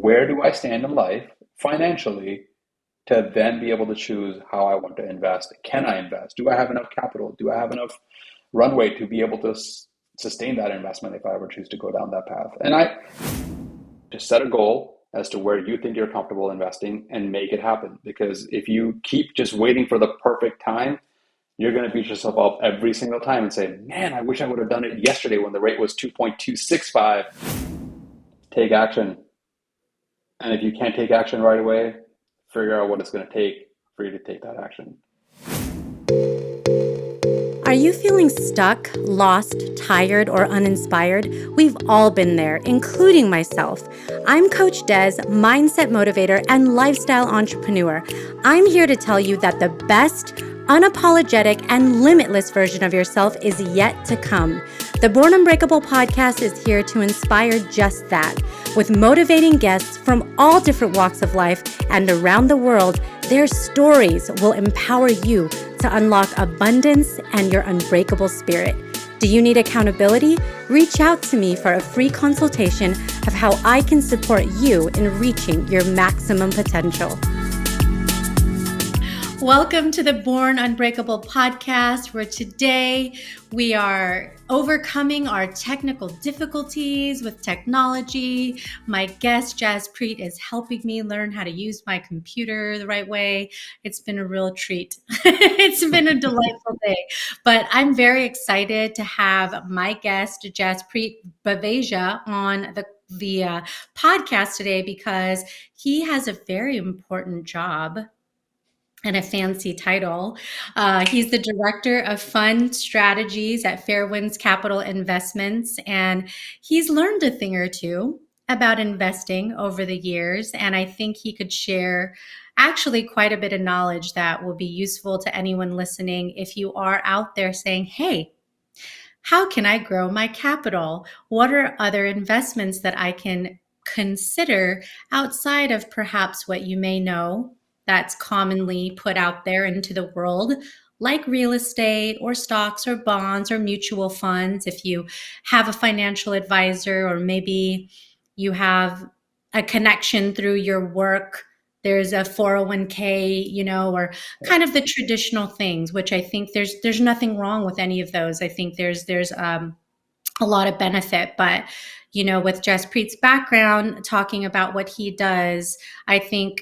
where do I stand in life financially to then be able to choose how I want to invest. Can I invest? Do I have enough capital? Do I have enough runway to be able to sustain that investment if I ever choose to go down that path? And I just set a goal as to where you think you're comfortable investing and make it happen. Because if you keep just waiting for the perfect time, you're going to beat yourself up every single time and say, man, I wish I would have done it yesterday when the rate was 2.265. Take action. And if you can't take action right away, figure out what it's going to take for you to take that action. Are you feeling stuck, lost, tired, or uninspired? We've all been there, including myself. I'm Coach Des, mindset motivator and lifestyle entrepreneur. I'm here to tell you that the best, unapologetic, and limitless version of yourself is yet to come. The Born Unbreakable podcast is here to inspire just that. With motivating guests from all different walks of life and around the world, their stories will empower you to unlock abundance and your unbreakable spirit. Do you need accountability? Reach out to me for a free consultation of how I can support you in reaching your maximum potential. Welcome to the Born Unbreakable podcast, where today we are overcoming our technical difficulties with technology. My guest, Jaspreet, is helping me learn how to use my computer the right way. It's been a real treat. It's been a delightful day. But I'm very excited to have my guest, Jaspreet Baveja, on the podcast today because he has a very important job and a fancy title. He's the director of fund strategies at Fairwinds Capital Investments, and he's learned a thing or two about investing over the years. And I think he could share actually quite a bit of knowledge that will be useful to anyone listening if you are out there saying, hey, how can I grow my capital? What are other investments that I can consider outside of perhaps what you may know that's commonly put out there into the world, like real estate or stocks or bonds or mutual funds? If you have a financial advisor, or maybe you have a connection through your work, there's a 401k, or kind of the traditional things, which I think there's nothing wrong with any of those. I think there's a lot of benefit, but with Jaspreet's background, talking about what he does, I think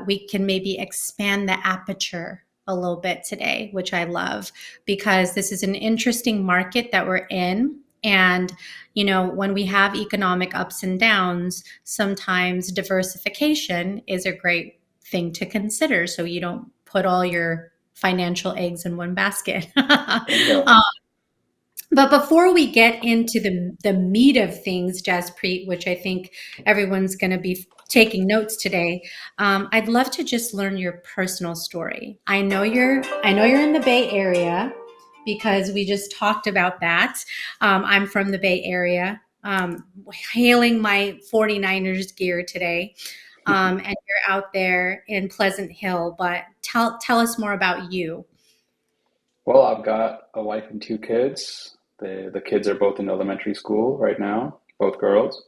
we can maybe expand the aperture a little bit today, which I love, because this is an interesting market that we're in. And, when we have economic ups and downs, sometimes diversification is a great thing to consider, so you don't put all your financial eggs in one basket. But before we get into the meat of things, Jaspreet, which I think everyone's going to be taking notes today, I'd love to just learn your personal story. I know you're in the Bay Area because we just talked about that. I'm from the Bay Area, hailing my 49ers gear today, and you're out there in Pleasant Hill. But tell us more about you. Well, I've got a wife and two kids. The kids are both in elementary school right now, both girls.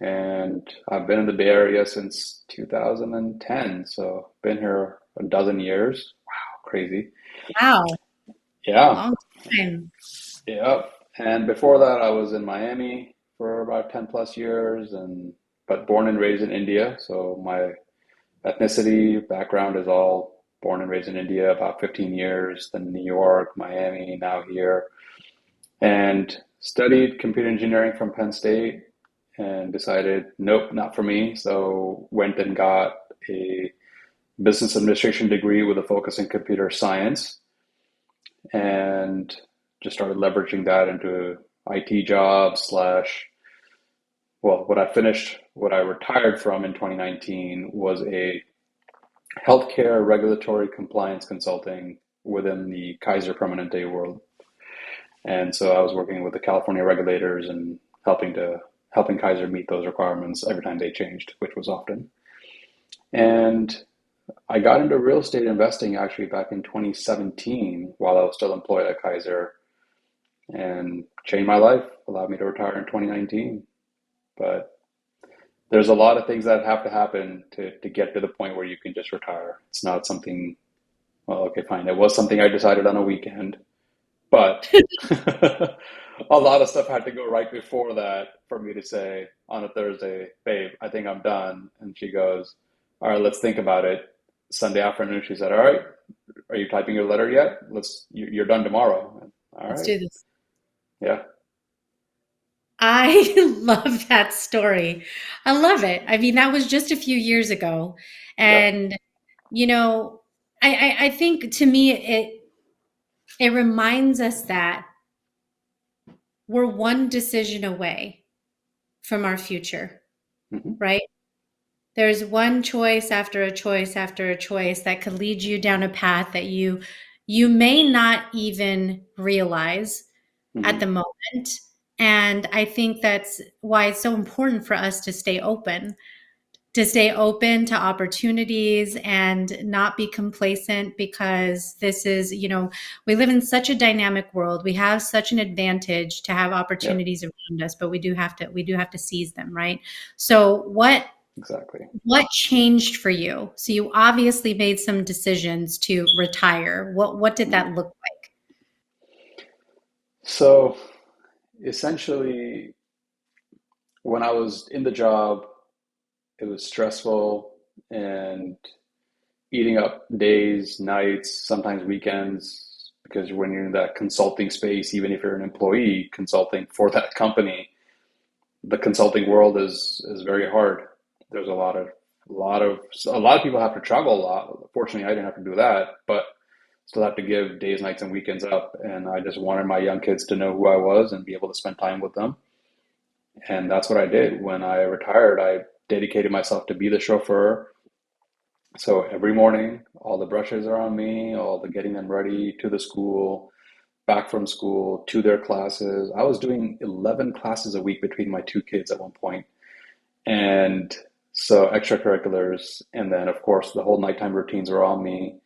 And I've been in the Bay Area since 2010, so been here a dozen years. Wow, crazy. Wow, Yeah, long time. yeah. And before that, I was in Miami for about 10 plus years, but born and raised in India. So my ethnicity background is all born and raised in India, about 15 years, then New York, Miami, now here. And studied computer engineering from Penn State and decided, nope, not for me. So went and got a business administration degree with a focus in computer science and just started leveraging that into IT jobs slash, well, what I retired from in 2019 was a healthcare regulatory compliance consulting within the Kaiser Permanente world. And so I was working with the California regulators and helping Kaiser meet those requirements every time they changed, which was often. And I got into real estate investing actually back in 2017 while I was still employed at Kaiser, and changed my life, allowed me to retire in 2019. But there's a lot of things that have to happen to get to the point where you can just retire. It's not something, well, okay, fine. It was something I decided on a weekend, but a lot of stuff had to go right before that for me to say on a Thursday, babe, I think I'm done. And she goes, all right, let's think about it. Sunday afternoon, she said, all right, are you typing your letter yet? You're done tomorrow. All Let's right. do this. Yeah. I love that story. I love it. I mean, that was just a few years ago. Yep. And, you know, I think to me it reminds us that we're one decision away from our future, Hmm. right? There's one choice after a choice after a choice that could lead you down a path that you may not even realize at Hmm. the moment. And I think that's why it's so important for us to stay open to opportunities and not be complacent, because this is, we live in such a dynamic world. We have such an advantage to have Yep. opportunities around us, but we do have to seize them, right? So Exactly. what changed for you? So you obviously made some decisions to retire. What did Mhm. that look like? So essentially, when I was in the job, it was stressful and eating up days, nights, sometimes weekends, because when you're in that consulting space, even if you're an employee consulting for that company, the consulting world is very hard. There's a lot of people have to travel a lot. Fortunately, I didn't have to do that, but still have to give days, nights, and weekends up. And I just wanted my young kids to know who I was and be able to spend time with them. And that's what I did. When I retired, I dedicated myself to be the chauffeur. So every morning, all the brushes are on me, all the getting them ready to the school, back from school, to their classes. I was doing 11 classes a week between my two kids at one point. And so extracurriculars. And then, of course, the whole nighttime routines were on me.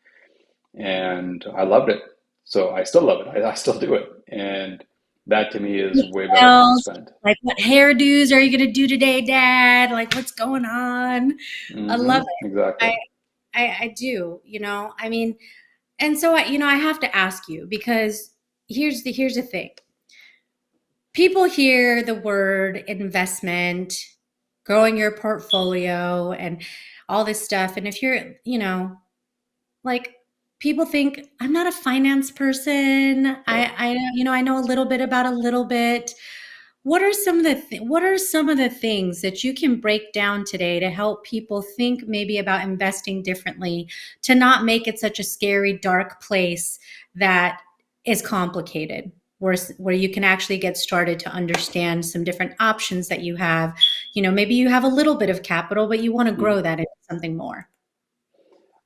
And I loved it. So I still love it. I still do it. And that to me is way better time Details, spent. like what hairdos are you going to do today, Dad? Like what's going on? I love it. Exactly. I do. I mean, and so I have to ask you, because here's the thing. People hear the word investment, growing your portfolio, and all this stuff, and if you're, like, people think I'm not a finance person. Yep. I know a little bit about a little bit. What are some of the things that you can break down today to help people think maybe about investing differently, to not make it such a scary, dark place that is complicated, where you can actually get started to understand some different options that you have. Maybe you have a little bit of capital, but you want to Mhm. grow that into something more.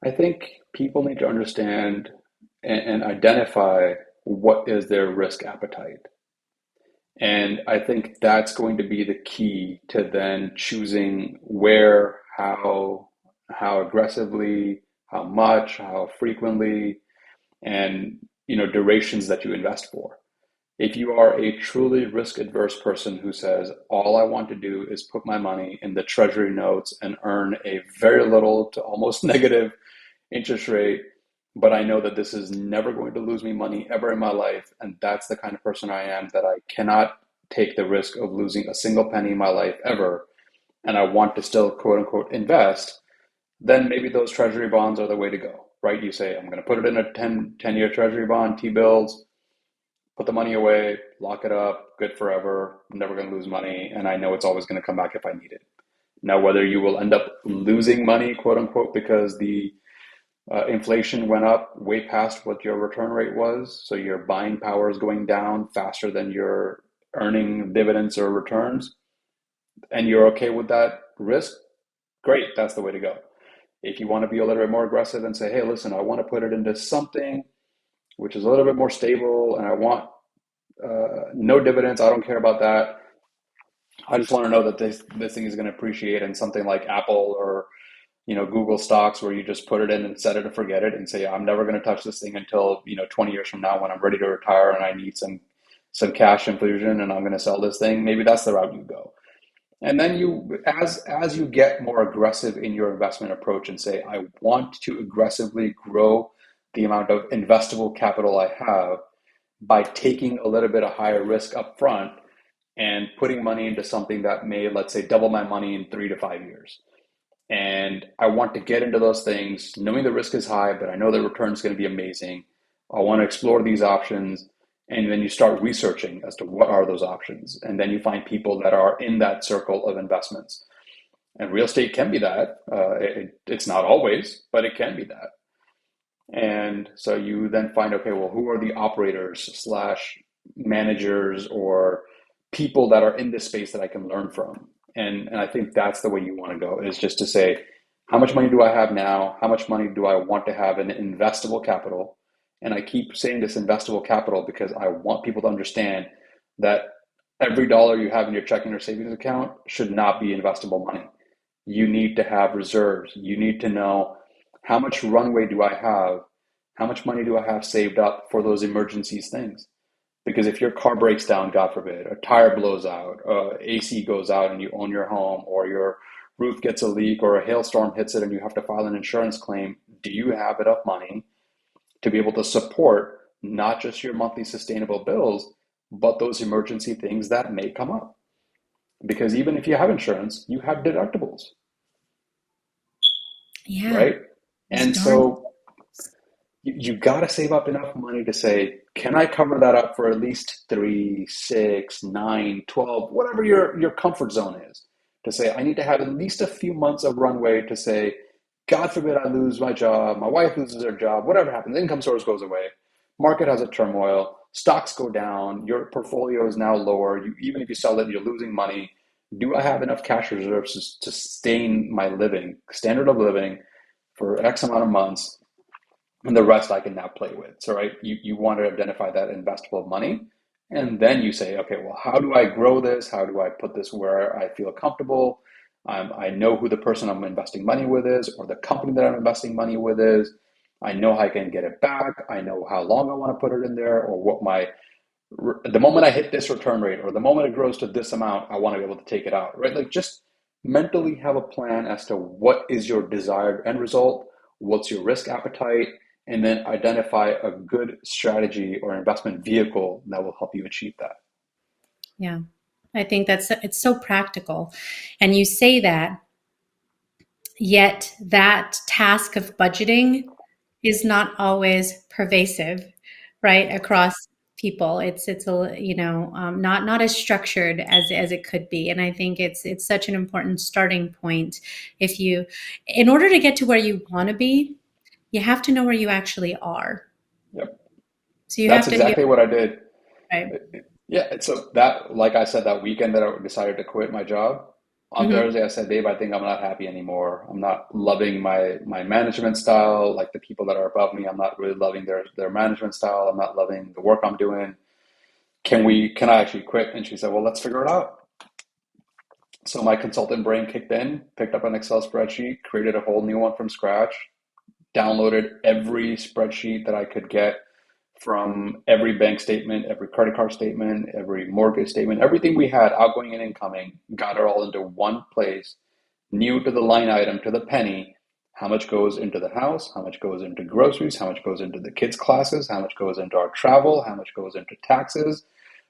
I think people need to understand and identify what is their risk appetite. And I think that's going to be the key to then choosing where, how aggressively, how much, how frequently, and durations that you invest for. If you are a truly risk adverse person who says, all I want to do is put my money in the treasury notes and earn a very little to almost negative interest rate, but I know that this is never going to lose me money ever in my life, and that's the kind of person I am, that I cannot take the risk of losing a single penny in my life ever, and I want to still quote unquote invest, then maybe those treasury bonds are the way to go, right? You say, I'm going to put it in a 10-year treasury bond, T-bills, put the money away, lock it up, good forever. I'm never going to lose money, and I know it's always going to come back if I need it. Now, whether you will end up losing money, quote unquote, because the inflation went up way past what your return rate was, so your buying power is going down faster than you're earning dividends or returns, and you're okay with that risk, great, that's the way to go. If you want to be a little bit more aggressive and say, hey, listen, I want to put it into something which is a little bit more stable, and I want no dividends, I don't care about that. I just want to know that this thing is going to appreciate, and something like Apple or Google stocks, where you just put it in and set it and forget it and say, I'm never going to touch this thing until 20 years from now when I'm ready to retire and I need some cash infusion and I'm going to sell this thing. Maybe that's the route you go. And then as you get more aggressive in your investment approach and say, I want to aggressively grow the amount of investable capital I have by taking a little bit of higher risk up front and putting money into something that may, let's say, double my money in 3 to 5 years. And I want to get into those things knowing the risk is high, but I know the return is going to be amazing. I want to explore these options. And then you start researching as to what are those options. And then you find people that are in that circle of investments. And real estate can be that. It's not always, but it can be that. And so you then find, okay, well, who are the operators slash managers or people that are in this space that I can learn from? And I think that's the way you want to go, is just to say, how much money do I have now? How much money do I want to have in investable capital? And I keep saying this investable capital because I want people to understand that every dollar you have in your checking or savings account should not be investable money. You need to have reserves. You need to know, how much runway do I have? How much money do I have saved up for those emergencies things? Because if your car breaks down, God forbid, a tire blows out, AC goes out and you own your home, or your roof gets a leak, or a hailstorm hits it and you have to file an insurance claim, do you have enough money to be able to support not just your monthly sustainable bills, but those emergency things that may come up? Because even if you have insurance, you have deductibles, Yeah. right? And Darn. so you got to save up enough money to say, can I cover that up for at least 3, 6, 9, 12, whatever your comfort zone is? To say, I need to have at least a few months of runway to say, God forbid I lose my job, my wife loses her job, whatever happens, income source goes away, market has a turmoil, stocks go down, your portfolio is now lower, even if you sell it, you're losing money. Do I have enough cash reserves to sustain my living, standard of living, for X amount of months, and the rest I can now play with? So, right, you want to identify that investable money, and then you say, okay, well, how do I grow this? How do I put this where I feel comfortable? I know who the person I'm investing money with is, or the company that I'm investing money with is. I know how I can get it back. I know how long I want to put it in there, or what the moment I hit this return rate, or the moment it grows to this amount, I want to be able to take it out, right? Like, just mentally have a plan as to what is your desired end result, what's your risk appetite, and then identify a good strategy or investment vehicle that will help you achieve that. Yeah. I think it's so practical. And you say that, yet that task of budgeting is not always pervasive, right, across people. It's a, not as structured as it could be. And I think it's such an important starting point. If you, in order to get to where you want to be, you have to know where you actually are. Yep. So you That's have to, exactly what I did. right. Yeah. So that, like I said, that weekend that I decided to quit my job, on Hmm. Thursday, I said, Dave, I think I'm not happy anymore. I'm not loving my management style. Like, the people that are above me, I'm not really loving their management style. I'm not loving the work I'm doing. Can I actually quit? And she said, well, let's figure it out. So my consultant brain kicked in, picked up an Excel spreadsheet, created a whole new one from scratch, downloaded every spreadsheet that I could get from every bank statement, every credit card statement, every mortgage statement, everything we had, outgoing and incoming, got it all into one place, knew to the line item, to the penny, how much goes into the house, how much goes into groceries, how much goes into the kids' classes, how much goes into our travel, how much goes into taxes,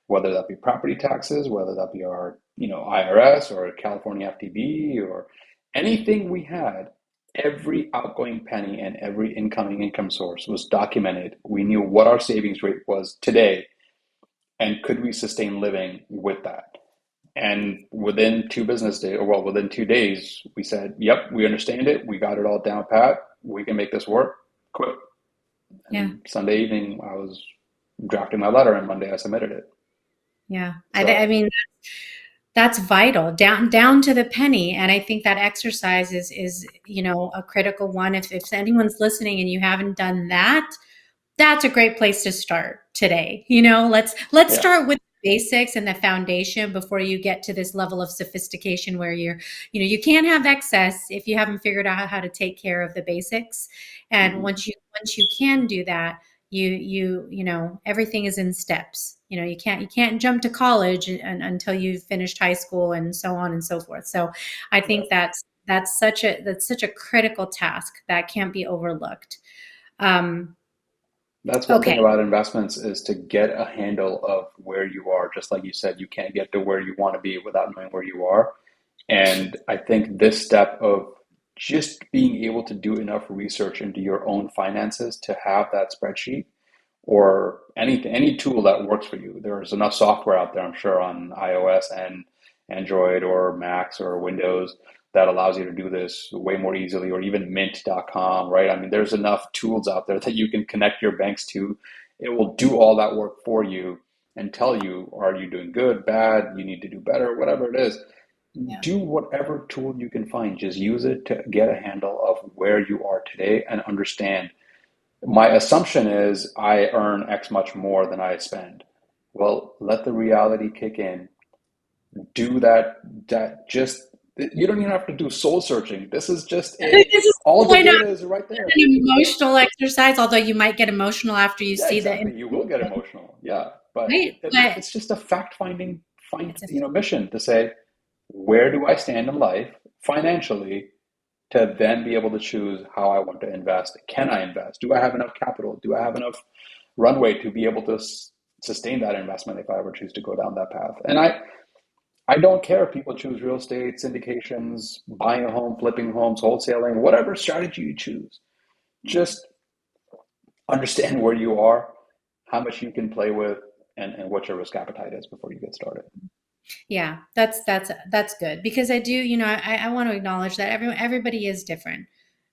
whether that be property taxes, whether that be our, IRS or California FTB or anything we had. Every outgoing penny and every incoming income source was documented. We knew what our savings rate was today, and could we sustain living with that. And within 2 business days, or well, within 2 days, we said, yep, we understand it. We got it all down pat. We can make this work. Quit. Yeah. And Sunday evening, I was drafting my letter, and Monday I submitted it. Yeah. I So, mean, that's vital, down to the penny. And I think that exercise is a critical one. If anyone's listening and you haven't done that, that's a great place to start today. Let's yeah. start with the basics and the foundation before you get to this level of sophistication where you can't have excess if you haven't figured out how to take care of the basics. And Mhm. once you can do that, everything is in steps. you can't jump to college until you've finished high school and so on and so forth. So I Yeah. think that's such a critical task that can't be overlooked. Um, That's one thing okay. about investments is to get a handle of where you are. Just like you said, you can't get to where you want to be without knowing where you are. And I think this step of just being able to do enough research into your own finances to have that spreadsheet or anything, any tool that works for you. There's enough software out there, I'm sure, on iOS and Android or Macs or Windows that allows you to do this way more easily, or even mint.com, right? I mean, there's enough tools out there that you can connect your banks to. It will do all that work for you and tell you, are you doing good, bad, you need to do better, whatever it is. Yeah. Do whatever tool you can find. Just use it to get a handle of where you are today and understand. My assumption is I earn X much more than I spend. Well, let the reality kick in. Do that just you don't even have to do soul searching. This is just a This is all the why not data is right there. an emotional exercise, although you might get emotional after you Yeah, see the exactly. You will get information, emotional. Yeah, but right? But it's just a fact finding it's a mission to say where do I stand in life financially to then be able to choose how I want to invest. Can I invest? Do I have enough capital? Do I have enough runway to be able to sustain that investment if I ever choose to go down that path? And I don't care if people choose real estate, syndications, buying a home, flipping homes, wholesaling, whatever strategy you choose. Just understand where you are, how much you can play with, and what your risk appetite is before you get started. Yeah, that's good because I do, I want to acknowledge that everybody is different.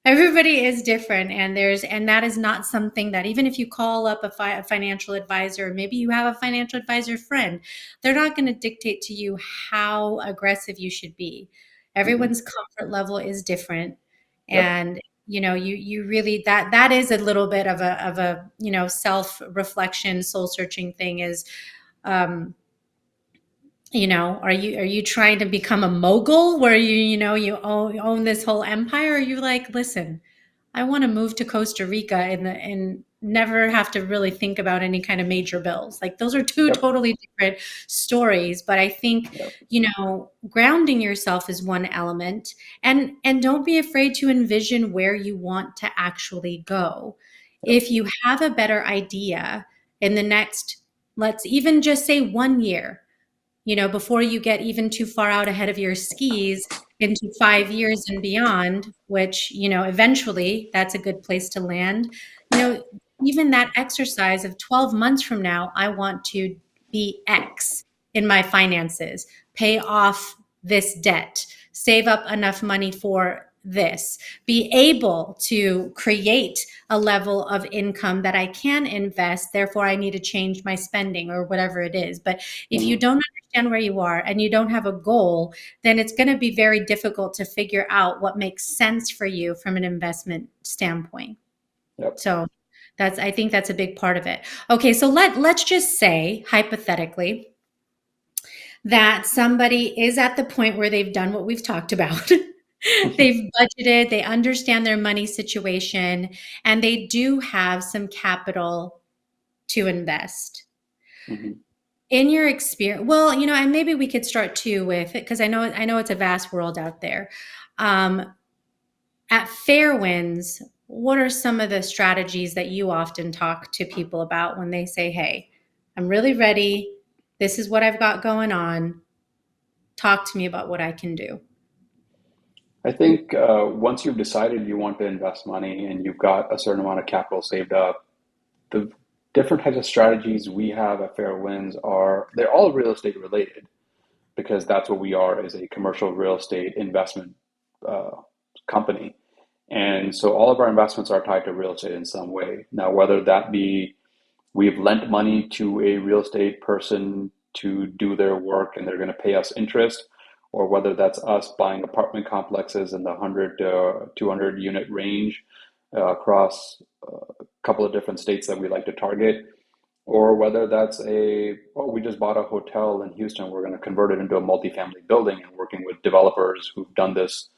Everybody is different, and that is not something that even if you call up a financial advisor, maybe you have a financial advisor friend, they're not going to dictate to you how aggressive you should be. Mm-hmm. Everyone's comfort level is different, Yep. and you really that is a little bit of a self reflection, soul searching thing is. Um, are you trying to become a mogul where you own this whole empire? Or are you like, listen, I want to move to Costa Rica and never have to really think about any kind of major bills. Like those are two Yep. totally different stories. But I think, Yep. grounding yourself is one element, and don't be afraid to envision where you want to actually go. Yep. If you have a better idea in the next, let's even just say 1 year, before you get even too far out ahead of your skis into 5 years and beyond, which, eventually that's a good place to land. You know, even that exercise of 12 months from now, I want to be X in my finances, pay off this debt, save up enough money for this, be able to create a level of income that I can invest. Therefore, I need to change my spending or whatever it is. But if you Mm-hmm. don't understand where you are and you don't have a goal, then it's going to be very difficult to figure out what makes sense for you from an investment standpoint. Yep. So I think that's a big part of it. Okay, so let's just say hypothetically that somebody is at the point where they've done what we've talked about. They've budgeted, they understand their money situation, and they do have some capital to invest. Mm-hmm. In your experience, well, and maybe we could start too with it because I know it's a vast world out there. Um, at Fairwinds, what are some of the strategies that you often talk to people about when they say, "Hey, I'm really ready. This is what I've got going on. Talk to me about what I can do." I think once you've decided you want to invest money and you've got a certain amount of capital saved up, the different types of strategies we have at Fair Winds they're all real estate related because that's what we are as a commercial real estate investment uh, company. And so all of our investments are tied to real estate in some way. Now, whether that be we've lent money to a real estate person to do their work and they're going to pay us interest, or whether that's us buying apartment complexes in the 100 to 200 unit range across a couple of different states that we like to target, or whether that's we just bought a hotel in Houston, we're going to convert it into a multifamily building and working with developers who've done this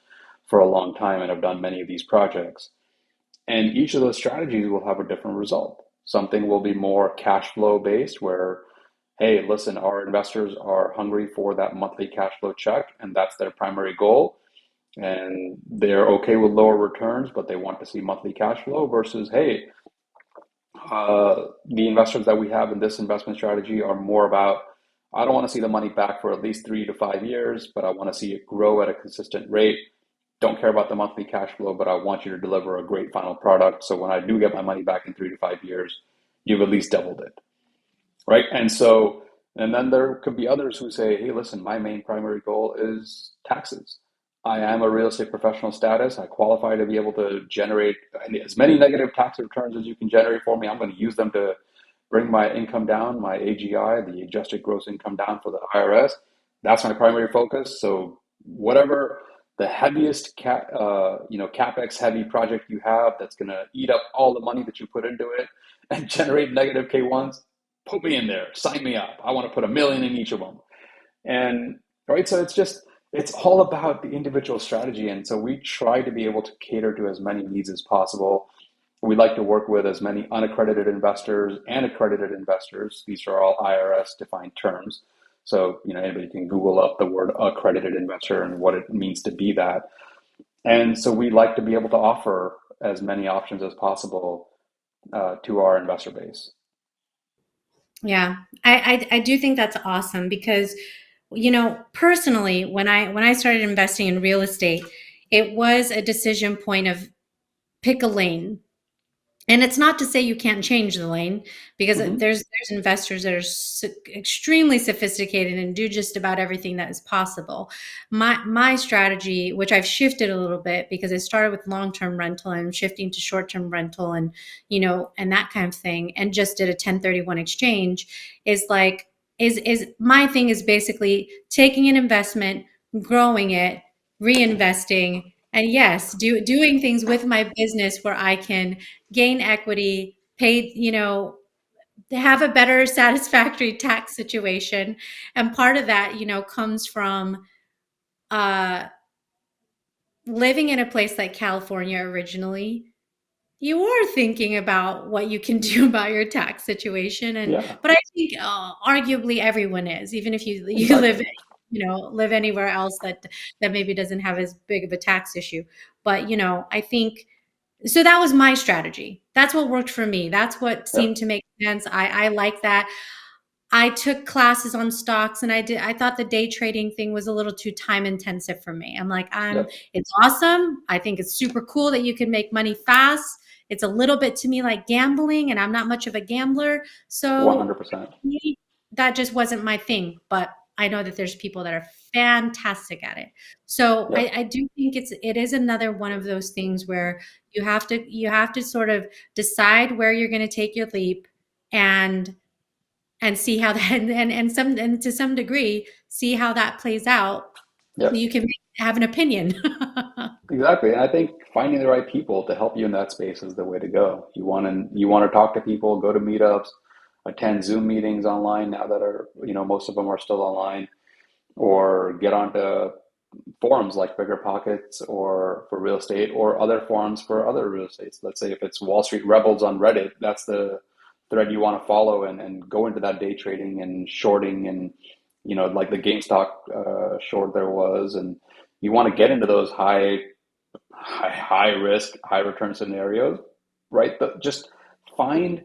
for a long time and have done many of these projects. And each of those strategies will have a different result. Something will be more cash flow based, where, hey, listen, our investors are hungry for that monthly cash flow check, and that's their primary goal. And they're okay with lower returns, but they want to see monthly cash flow versus, hey, the investors that we have in this investment strategy are more about, I don't want to see the money back for at least 3 to 5 years, but I want to see it grow at a consistent rate. Don't care about the monthly cash flow, but I want you to deliver a great final product. So when I do get my money back in 3 to 5 years, you've at least doubled it, right? And then there could be others who say, hey, listen, my main primary goal is taxes. I am a real estate professional status. I qualify to be able to generate as many negative tax returns as you can generate for me. I'm going to use them to bring my income down, my AGI, the adjusted gross income down for the IRS. That's my primary focus. So whatever the heaviest capex heavy project you have that's going to eat up all the money that you put into it and generate negative K1s, put me in there, sign me up. I want to put 1 million in each of them. And right, so it's all about the individual strategy. And so we try to be able to cater to as many needs as possible. We like to work with as many unaccredited investors and accredited investors. These are all IRS defined terms. So, anybody can Google up the word accredited investor and what it means to be that. And so we like to be able to offer as many options as possible to our investor base. Yeah, I do think that's awesome because, personally, when I started investing in real estate, it was a decision point of pick a lane. And it's not to say you can't change the lane, because Hmm. there's investors that are extremely sophisticated and do just about everything that is possible. My strategy, which I've shifted a little bit because I started with long-term rental and I'm shifting to short-term rental, and and that kind of thing, and just did a 1031 exchange, is like is my thing is basically taking an investment, growing it, reinvesting, and yes, doing things with my business where I can gain equity, pay, to have a better satisfactory tax situation. And part of that, comes from uh, living in a place like California originally. You are thinking about what you can do about your tax situation, Yeah, but I think arguably everyone is, even if you live exactly. live anywhere else that maybe doesn't have as big of a tax issue. But I think so. That was my strategy. That's what worked for me. That's what seemed Yep. to make sense. I like that. I took classes on stocks, and I thought the day trading thing was a little too time intensive for me. I'm like, Yep. it's awesome. I think it's super cool that you can make money fast. It's a little bit to me like gambling, and I'm not much of a gambler. So 100%. me, that just wasn't my thing. But I know that there's people that are fantastic at it. So Yep. I do think it is another one of those things where you have to sort of decide where you're going to take your leap, and see how that and to some degree see how that plays out, so Yep. you can have an opinion. Exactly. And I think finding the right people to help you in that space is the way to go. You want to talk to people, go to meetups, attend Zoom meetings online now that are, most of them are still online, or get onto forums like Bigger Pockets or for real estate, or other forums for other real estates. Let's say if it's Wall Street Rebels on Reddit, that's the thread you want to follow, and go into that day trading and shorting, and like the GameStop short there was, and you want to get into those high risk, high return scenarios, right? But just find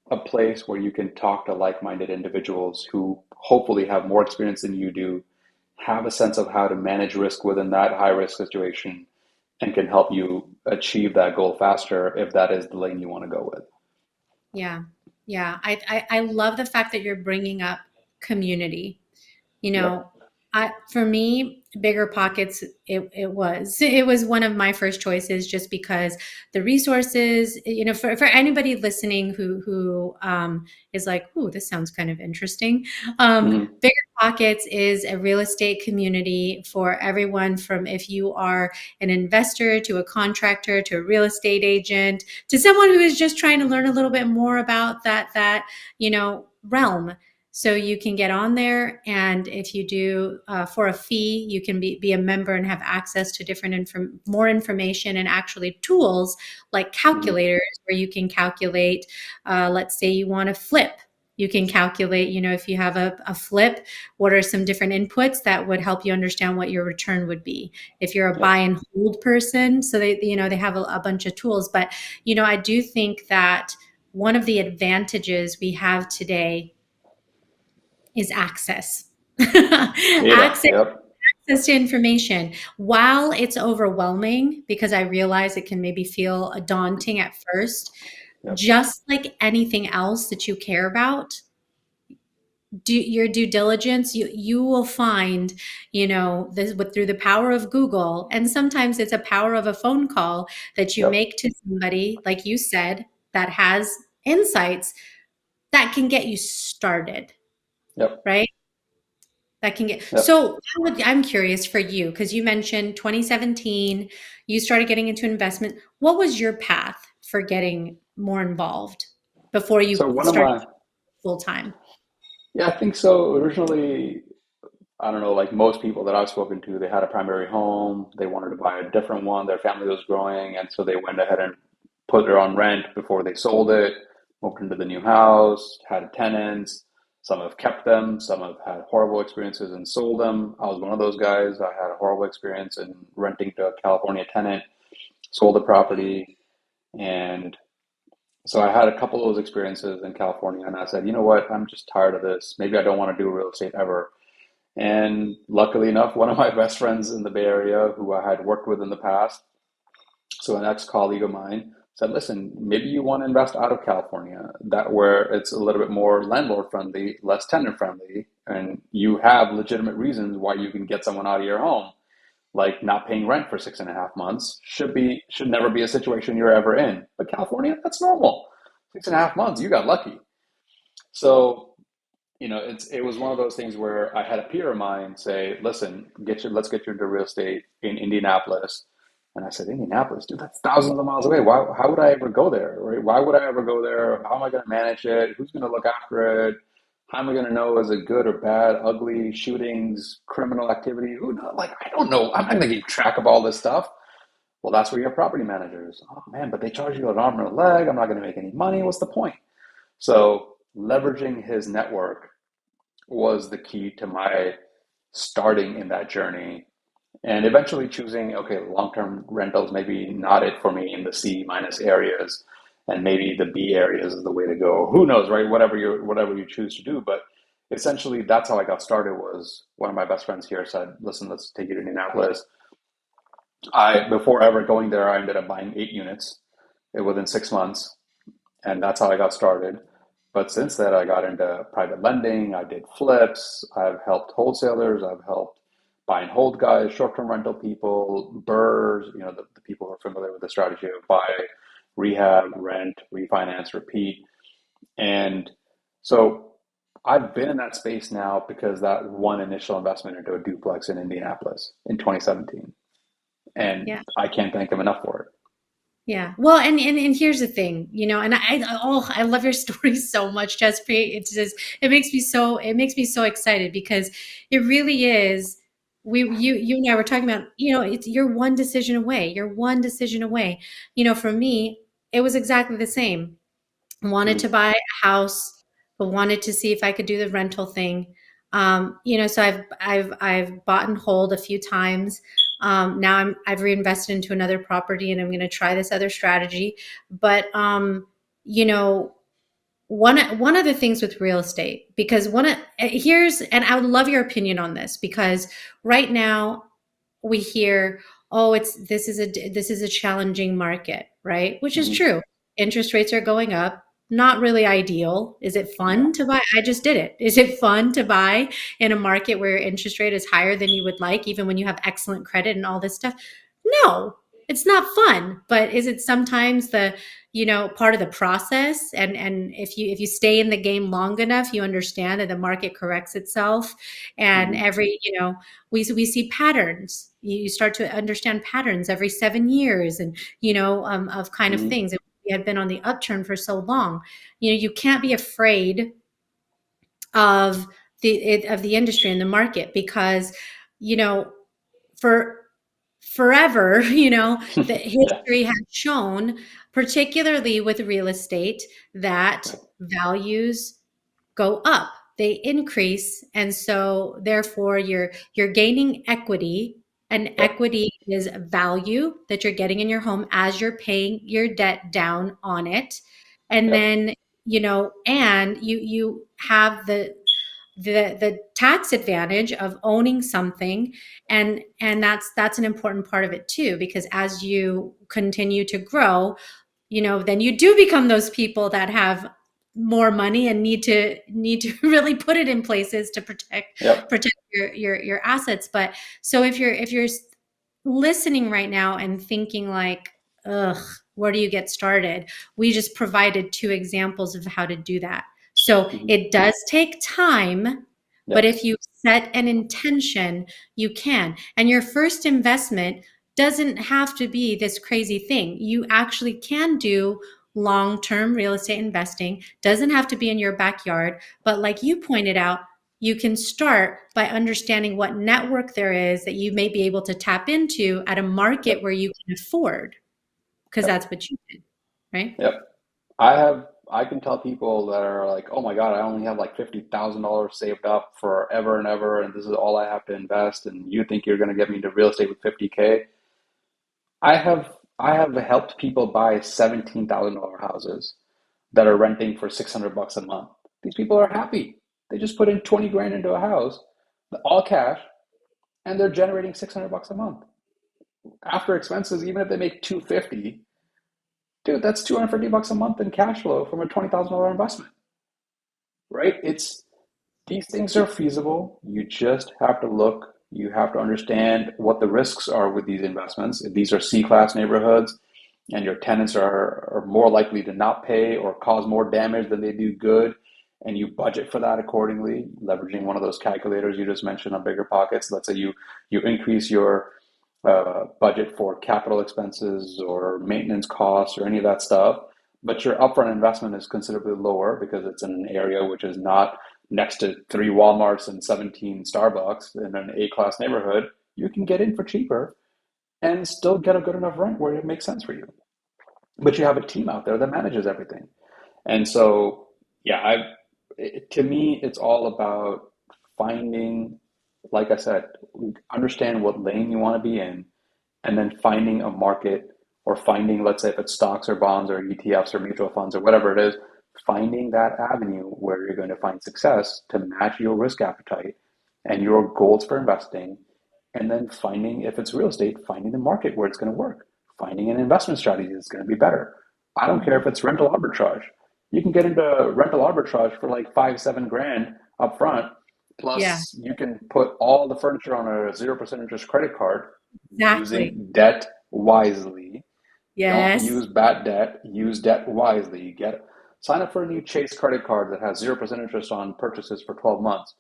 a place where you can talk to like-minded individuals who hopefully have more experience than you do, have a sense of how to manage risk within that high risk situation, and can help you achieve that goal faster if that is the lane you want to go with. Yeah, yeah. I love the fact that you're bringing up community. You Yep. know, for me, Bigger Pockets, it was one of my first choices, just because the resources, for anybody listening who is like, "Ooh, this sounds kind of interesting." Hmm. Bigger Pockets is a real estate community for everyone, from if you are an investor to a contractor to a real estate agent to someone who is just trying to learn a little bit more about that realm. So you can get on there, and if you do, for a fee, you can be a member and have access to different more information, and actually tools like Hmm. calculators where you can calculate. Let's say you want to flip. You can calculate, if you have a flip, what are some different inputs that would help you understand what your return would be. If you're a Yep. buy and hold person, so they have a bunch of tools. But, I do think that one of the advantages we have today is access. Data. access Yep. access to information. While it's overwhelming, because I realize it can maybe feel daunting at first, Yep. just like anything else that you care about, do your due diligence. You will find, this with through the power of Google, and sometimes it's a power of a phone call that you Yep. make to somebody, like you said, that has insights that can get you started, Yep. right? That can get Yep. so I'm curious for you, because you mentioned 2017, you started getting into investment. What was your path for getting more involved before So you one of started my, full time? yeah, I think so. Originally, I don't know, like most people that I've spoken to, they had a primary home. They wanted to buy a different one. Their family was growing, and so they went ahead and put it on rent before they sold it, moved into the new house, had tenants. Some have kept them, some have had horrible experiences and sold them. I was one of those guys. I had a horrible experience in renting to a California tenant, sold the property, and so I had a couple of those experiences in California, and I said, you know what, I'm just tired of this. Maybe I don't want to do real estate ever. And luckily enough, one of my best friends in the Bay Area who I had worked with in the past, so an ex-colleague of mine, said, listen, maybe you want to invest out of California, that where it's a little bit more landlord friendly, less tenant friendly, and you have legitimate reasons why you can get someone out of your home, like not paying rent for 6.5 months should never be a situation you're ever in. But California, that's normal. 6.5 months, you got lucky. So it was one of those things where I had a peer of mine say, "Listen, let's get you into real estate in Indianapolis." And I said, "Indianapolis, dude, that's thousands of miles away. Why? How would I ever go there? Right? Why would I ever go there? How am I going to manage it? Who's going to look after it? How am I going to know is it good or bad? Ugly shootings, criminal activity? Who knows? Like, I don't know. I'm not going to keep track of all this stuff." Well, that's where you have property managers. Oh man, but they charge you an arm and a leg. I'm not going to make any money. What's the point? So leveraging his network was the key to my starting in that journey and eventually choosing, okay, long-term rentals maybe not it for me in the C minus areas, and maybe the B areas is the way to go. Who knows, right? Whatever you choose to do. But essentially that's how I got started. Was one of my best friends here said, listen, let's take you to Indianapolis. I Before ever going there, I ended up buying 8 units within 6 months, and that's how I got started. But since then, I got into private lending. I did flips. I've helped wholesalers. I've helped buy and hold guys, short-term rental people, BRRRRs. The people who are familiar with the strategy of buy, rehab, rent, refinance, repeat. And so I've been in that space now because that one initial investment into a duplex in Indianapolis in 2017, and Yeah. I can't thank him enough for it. Yeah. Well, and here's the thing, and I love your story so much, Jaspreet. It makes me so excited, because it really is. You and I were talking about, you're one decision away. You're one decision away. For me, it was exactly the same. Wanted to Mhm. buy a house, but wanted to see if I could do the rental thing. So I've bought and hold a few times. Now I've reinvested into another property, and I'm going to try this other strategy. But you know, one of the things with real estate, because here's, and I would love your opinion on this, because right now we hear, oh, this is a challenging market, right? Which is Mhm. true. Interest rates are going up. Not really ideal. Is it Yeah. fun to buy? I just did it. Is it fun to buy in a market where your interest rate is higher than you would like, even when you have excellent credit and all this stuff? No, it's not fun. But is it sometimes the, part of the process? And if you stay in the game long enough, you understand that the market corrects itself, and Mhm. every, we see patterns. You start to understand patterns every 7 years, and of kind of Mhm. things. We had been on the upturn for so long. You can't be afraid of the industry and the market, because you know for forever, the Yeah. history has shown, particularly with real estate, that Right. values go up, they increase, and so therefore you're gaining equity, and Yep. equity is value that you're getting in your home as you're paying your debt down on it. And Yep. then, and you have the tax advantage of owning something, and that's an important part of it too, because as you continue to grow, then you do become those people that have more money and need to really put it in places to Yep. protect your assets. But so if you're listening right now and thinking like, ugh, where do you get started? We just provided two examples of how to do that. So Mhm. it does take time, but Yep. if you set an intention, you can. And your first investment doesn't have to be this crazy thing. You actually can do long-term real estate investing. Doesn't have to be in your backyard, but like you pointed out, you can start by understanding what network there is that you may be able to tap into at a market Yep. where you can afford, because Yep. that's what you did, right? Yep. I can tell people that are like, oh my God, I only have like $50,000 saved up forever and ever, and this is all I have to invest, and you think you're going to get me into real estate with 50K? I have helped people buy $17,000 houses that are renting for 600 bucks a month. These people are happy. They just put in 20 grand into a house, all cash, and they're generating 600 bucks a month. After expenses, even if they make 250, dude, that's 250 bucks a month in cash flow from a $20,000 investment, right? It's these things are feasible. You just have to look. You have to understand what the risks are with these investments. If these are C-class neighborhoods and your tenants are more likely to not pay or cause more damage than they do good, and you budget for that accordingly, leveraging one of those calculators you just mentioned on Bigger Pockets. Let's say you increase your budget for capital expenses or maintenance costs or any of that stuff, but your upfront investment is considerably lower because it's in an area which is not next to three Walmarts and 17 Starbucks in an A-class neighborhood. You can get in for cheaper and still get a good enough rent where it makes sense for you. But you have a team out there that manages everything. And so, yeah, to me, it's all about finding, like I said, understand what lane you want to be in, and then finding a market or finding, let's say if it's stocks or bonds or ETFs or mutual funds or whatever it is, finding that avenue where you're going to find success to match your risk appetite and your goals for investing, and then finding, if it's real estate, finding the market where it's going to work, finding an investment strategy that's going to be better. I don't care if it's rental arbitrage. You can get into rental arbitrage for like 5, 7 grand up front. Yeah, Plus, you can put all the furniture on a 0% interest credit card exactly. using debt wisely. Don't Yes. use bad debt, use debt wisely. Sign up for a new Chase credit card that has 0% interest on purchases for 12 months.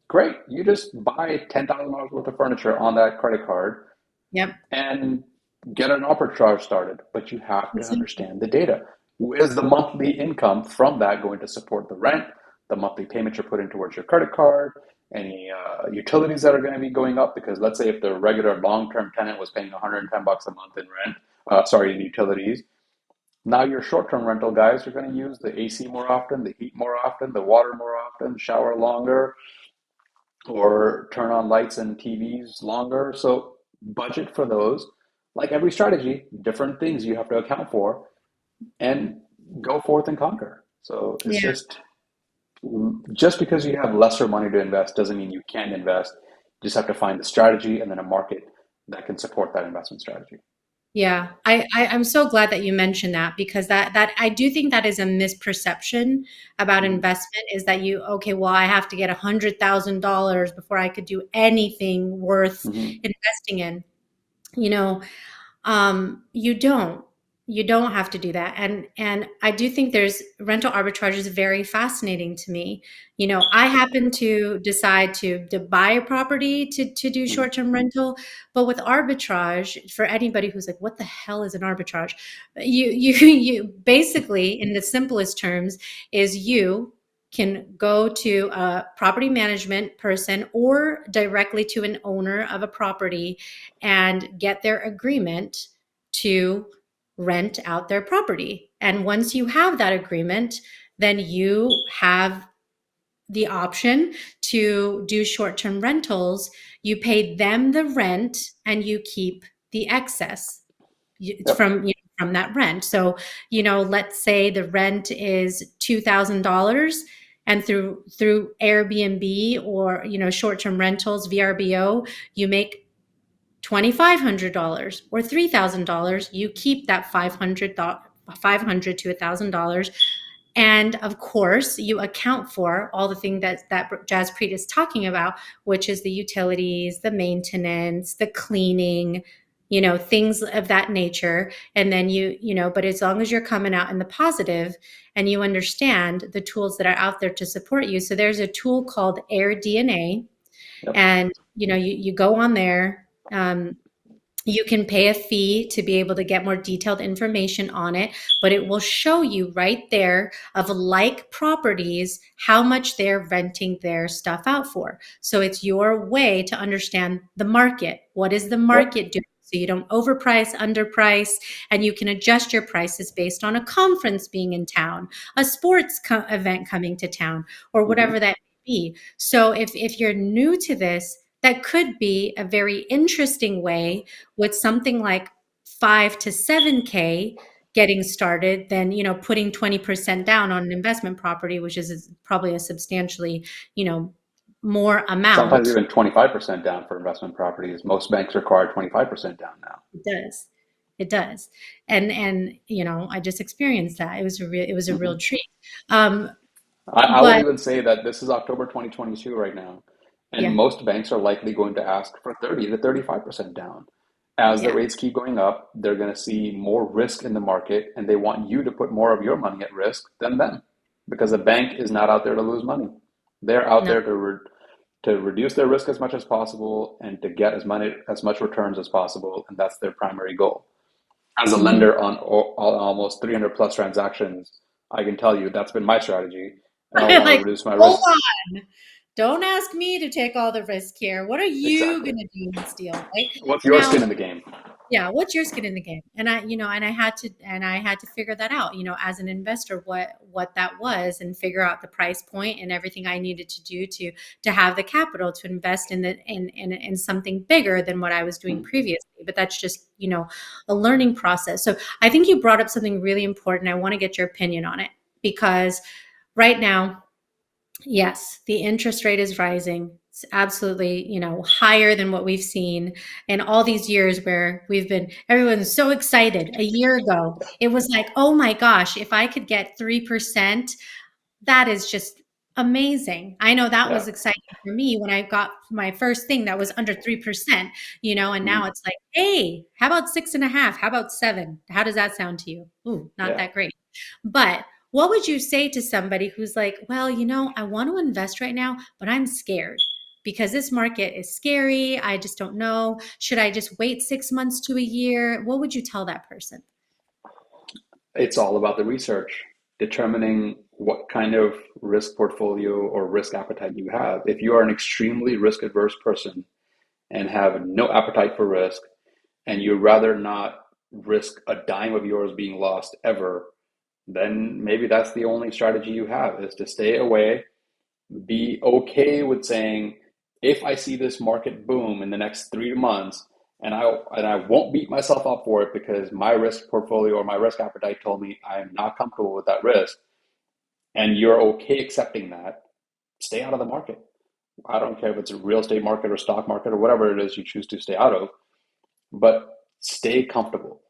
Great. You just buy $10,000 worth of furniture on that credit card Yep. and get an arbitrage started. But you have to Exactly. understand the data. Is the monthly income from that going to support the rent, the monthly payments you're putting towards your credit card, any utilities that are going to be going up? Because let's say if the regular long-term tenant was paying 110 bucks a month in rent, sorry, in utilities, now your short-term rental guys are going to use the AC more often, the heat more often, the water more often, shower longer, or turn on lights and TVs longer. So budget for those. Like every strategy, different things you have to account for and go forth and conquer. So it's Yeah. just because you have lesser money to invest doesn't mean you can't invest. You just have to find the strategy and then a market that can support that investment strategy. Yeah, I'm so glad that you mentioned that, because that I do think that is a misperception about Mm-hmm. investment, is that okay, well, I have to get $100,000 before I could do anything worth Mm-hmm. investing in. You know, you don't have to do that. And I do think there's rental arbitrage is very fascinating to me. I happen to decide to buy a property to do Mm-hmm. short-term rental, but with arbitrage, for anybody who's like, what the hell is an arbitrage? You basically, in the simplest terms, is you can go to a property management person or directly to an owner of a property and get their agreement to rent out their property. And once you have that agreement, then you have the option to do short-term rentals, you pay them the rent and you keep the excess Yep. from that rent. So, let's say the rent is $2,000, and through Airbnb or short-term rentals, VRBO, you make $2,500 or $3,000. You keep that 500 to $1,000. And of course, you account for all the things that Jaspreet is talking about, which is the utilities, the maintenance, the cleaning, things of that nature. And then but as long as you're coming out in the positive and you understand the tools that are out there to support you. So there's a tool called AirDNA, Yep. and you go on there. You can pay a fee to be able to get more detailed information on it, but it will show you right there of like properties how much they're renting their stuff out for. So it's your way to understand the market. What is the Yep. market doing? So you don't overprice, underprice, and you can adjust your prices based on a conference being in town, a sports event coming to town, or Hmm. whatever that may be. So if you're new to this, that could be a very interesting way with something like 5 to 7K getting started, then putting 20% down on an investment property, which is probably a substantially you know more Sometimes amount. even 25% down for investment properties. Most banks require 25% down now. It does. It does. And I just experienced that. It was a real Hmm. treat. I will But even say that this is October 2022 right now, and yeah, most banks are likely going to ask for 30 to 35% down. As the yeah, rates keep going up, they're going to see more risk in the market, and they want you to put more of your money at risk than them, because a bank is not out there to lose money. They're out no. there to reduce their risk as much as possible and to get as much returns as possible, and that's their primary goal. As a Mhm. lender on almost 300 plus transactions, I can tell you that's been my strategy, and I want to Like, reduce my hold risk. on. Don't ask me to take all the risk here. What are you Exactly. going to do in this deal, right? What's your Now, skin in the game? yeah, what's your skin in the game? And I had to figure that out, as an investor, what that was, and figure out the price point and everything I needed to do to have the capital to invest in something bigger than what I was doing Hmm. previously. But that's just, a learning process. So I think you brought up something really important. I want to get your opinion on it, because right now, yes, the interest rate is rising. It's absolutely, higher than what we've seen in all these years where everyone's so excited. A year ago, it was like, oh my gosh, if I could get 3%, that is just amazing. I know that Yeah. was exciting for me when I got my first thing that was under 3%, and now Hmm. it's like, hey, how about 6.5? How about 7? How does that sound to you? Ooh, not Yeah. that great. But what would you say to somebody who's like, well, I want to invest right now, but I'm scared because this market is scary. I just don't know. Should I just wait 6 months to a year? What would you tell that person? It's all about the research, determining what kind of risk portfolio or risk appetite you have. If you are an extremely risk adverse person and have no appetite for risk, and you'd rather not risk a dime of yours being lost ever, then maybe that's the only strategy you have, is to stay away, be okay with saying, if I see this market boom in the next 3 months, and I won't beat myself up for it because my risk portfolio or my risk appetite told me I am not comfortable with that risk, and you're okay accepting that, stay out of the market. I don't care if it's a real estate market or stock market or whatever it is you choose to stay out of, but stay comfortable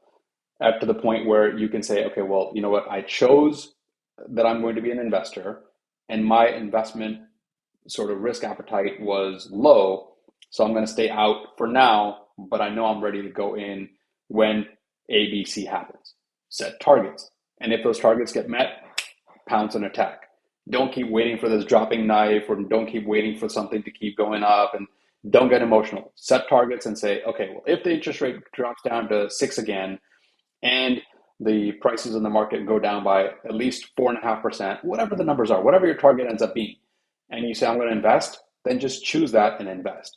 up to the point where you can say, okay, well, you know what? I chose that I'm going to be an investor, and my investment sort of risk appetite was low. So I'm going to stay out for now, but I know I'm ready to go in when ABC happens. Set targets. And if those targets get met, pounce and attack. Don't keep waiting for this dropping knife, or don't keep waiting for something to keep going up, and don't get emotional. Set targets and say, okay, well, if the interest rate drops down to 6 again, and the prices in the market go down by at least 4.5%, whatever the numbers are, whatever your target ends up being, and you say, I'm going to invest, then just choose that and invest.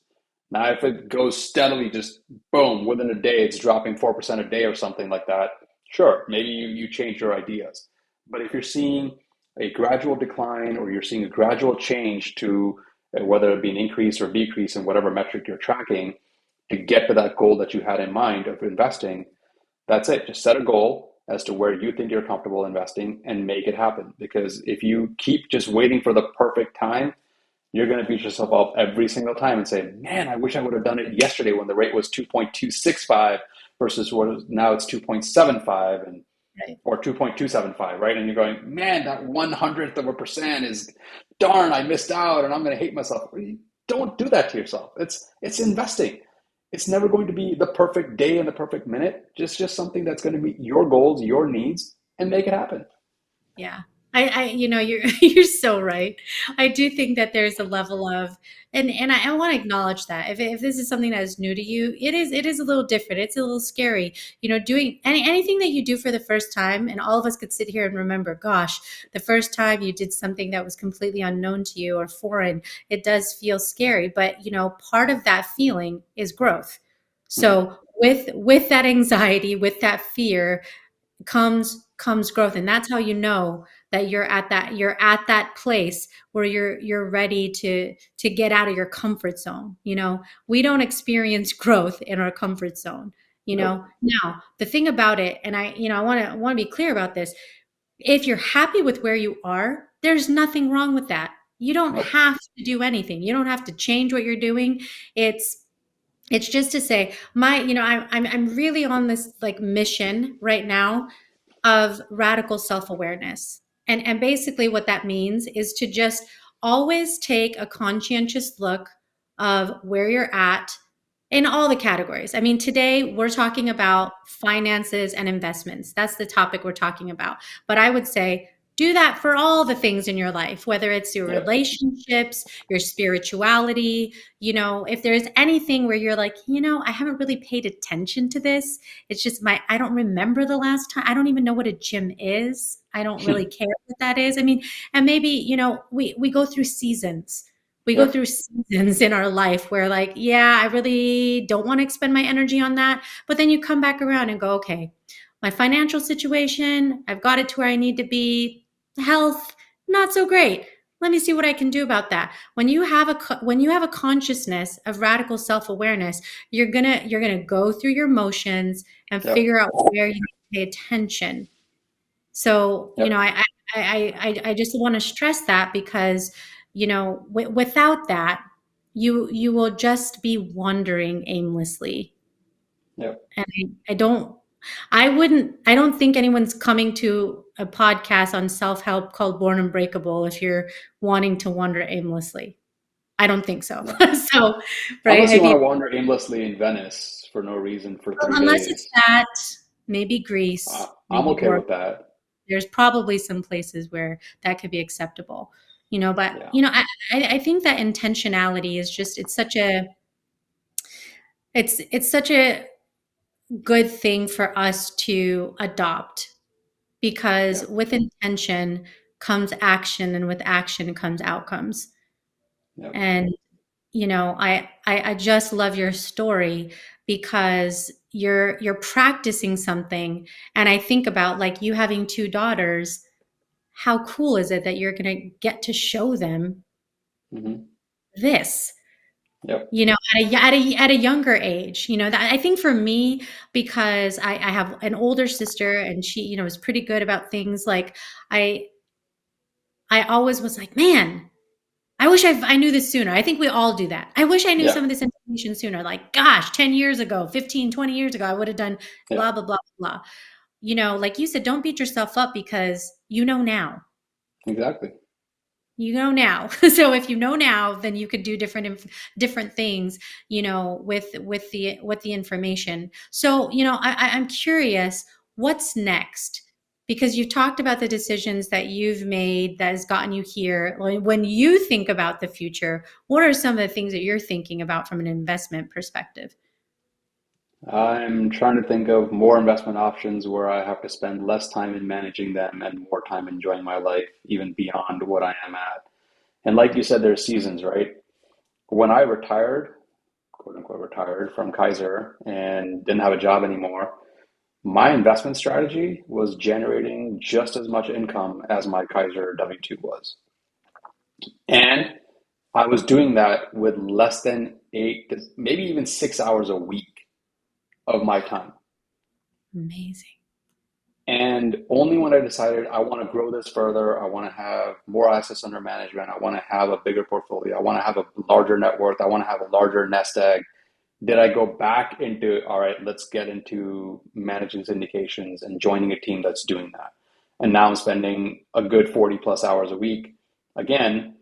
Now, if it goes steadily, just boom, within a day, it's dropping 4% a day or something like that, sure, maybe you change your ideas. But if you're seeing a gradual decline or you're seeing a gradual change to whether it be an increase or decrease in whatever metric you're tracking to get to that goal that you had in mind of investing, that's it. Just set a goal as to where you think you're comfortable investing and make it happen. Because if you keep just waiting for the perfect time, you're going to beat yourself up every single time and say, man, I wish I would have done it yesterday when the rate was 2.265 versus what is, now it's 2.75 and Right. or 2.275, right? And you're going, man, that 100th of a percent is darn, I missed out and I'm going to hate myself. Don't do that to yourself. It's investing. It's never going to be the perfect day and the perfect minute. Just something that's going to meet your goals, your needs, and make it happen. Yeah. You're you're so right. I do think that there's a level of, and I want to acknowledge that if this is something that is new to you, it is a little different. It's a little scary. Doing anything that you do for the first time, and all of us could sit here and remember, gosh, the first time you did something that was completely unknown to you or foreign, it does feel scary. But part of that feeling is growth. Mm-hmm. So with that anxiety, with that fear, comes growth, and that's how you know that you're at that place where you're ready to get out of your comfort zone. We don't experience growth in our comfort zone. Nope. Now the thing about it, and I want to be clear about this. If you're happy with where you are, there's nothing wrong with that. You don't Nope. have to do anything. You don't have to change what you're doing. It's just to say, I'm really on this like mission right now of radical self-awareness. And basically what that means is to just always take a conscientious look of where you're at in all the categories. I mean, today we're talking about finances and investments. That's the topic we're talking about. But I would say do that for all the things in your life, whether it's your Yep. relationships, your spirituality. If there's anything where you're like, I haven't really paid attention to this. It's just I don't remember the last time. I don't even know what a gym is. I don't really care what that is. I mean, and maybe, we go through seasons. We go Yep. through seasons in our life where, like, yeah, I really don't want to expend my energy on that. But then you come back around and go, okay, my financial situation, I've got it to where I need to be. Health, not so great. Let me see what I can do about that. When you have a consciousness of radical self-awareness, you're gonna go through your motions and Yep. figure out where you need to pay attention. So, Yep. I just want to stress that because, without that, you will just be wandering aimlessly. Yep. And I don't think anyone's coming to a podcast on self-help called Born Unbreakable if you're wanting to wander aimlessly. I don't think so. No. So, right? Unless you I want mean, to wander aimlessly in Venice for no reason for three unless it's days, that, maybe Greece, I'm maybe okay more. with that. There's probably some places where that could be acceptable. But Yeah. I think that intentionality is just it's such a good thing for us to adopt, because Yep. with intention comes action, and with action comes outcomes. Yep. And I just love your story because you're practicing something. And I think about, like, you having two daughters. How cool is it that you're going to get to show them Hmm. this, Yep. at a younger age? That, I think, for me, because I have an older sister, and she, is pretty good about things. Like, I I always was like, man, I wish I knew this sooner. I think we all do that. I wish I knew Yeah. some of this information sooner. Like, gosh, 10 years ago, 15, 20 years ago, I would have done Yeah. blah, blah, blah, blah. Like you said, don't beat yourself up, because you know now. Exactly. You know now. So if you know now, then you could do different things, with the information. So, I'm curious, what's next? Because you've talked about the decisions that you've made that has gotten you here. When you think about the future, what are some of the things that you're thinking about from an investment perspective? I'm trying to think of more investment options where I have to spend less time in managing them and more time enjoying my life, even beyond what I am at. And like you said, there's seasons, right? When I retired, quote unquote, retired from Kaiser and didn't have a job anymore, My investment strategy was generating just as much income as my Kaiser W-2 was. And I was doing that with less than 8, maybe even 6 hours a week of my time. Amazing. And only when I decided I want to grow this further, I want to have more assets under management, I want to have a bigger portfolio, I want to have a larger net worth, I want to have a larger nest egg, did I go back into, all right, let's get into managing syndications and joining a team that's doing that. And now I'm spending a good 40 plus hours a week. Again,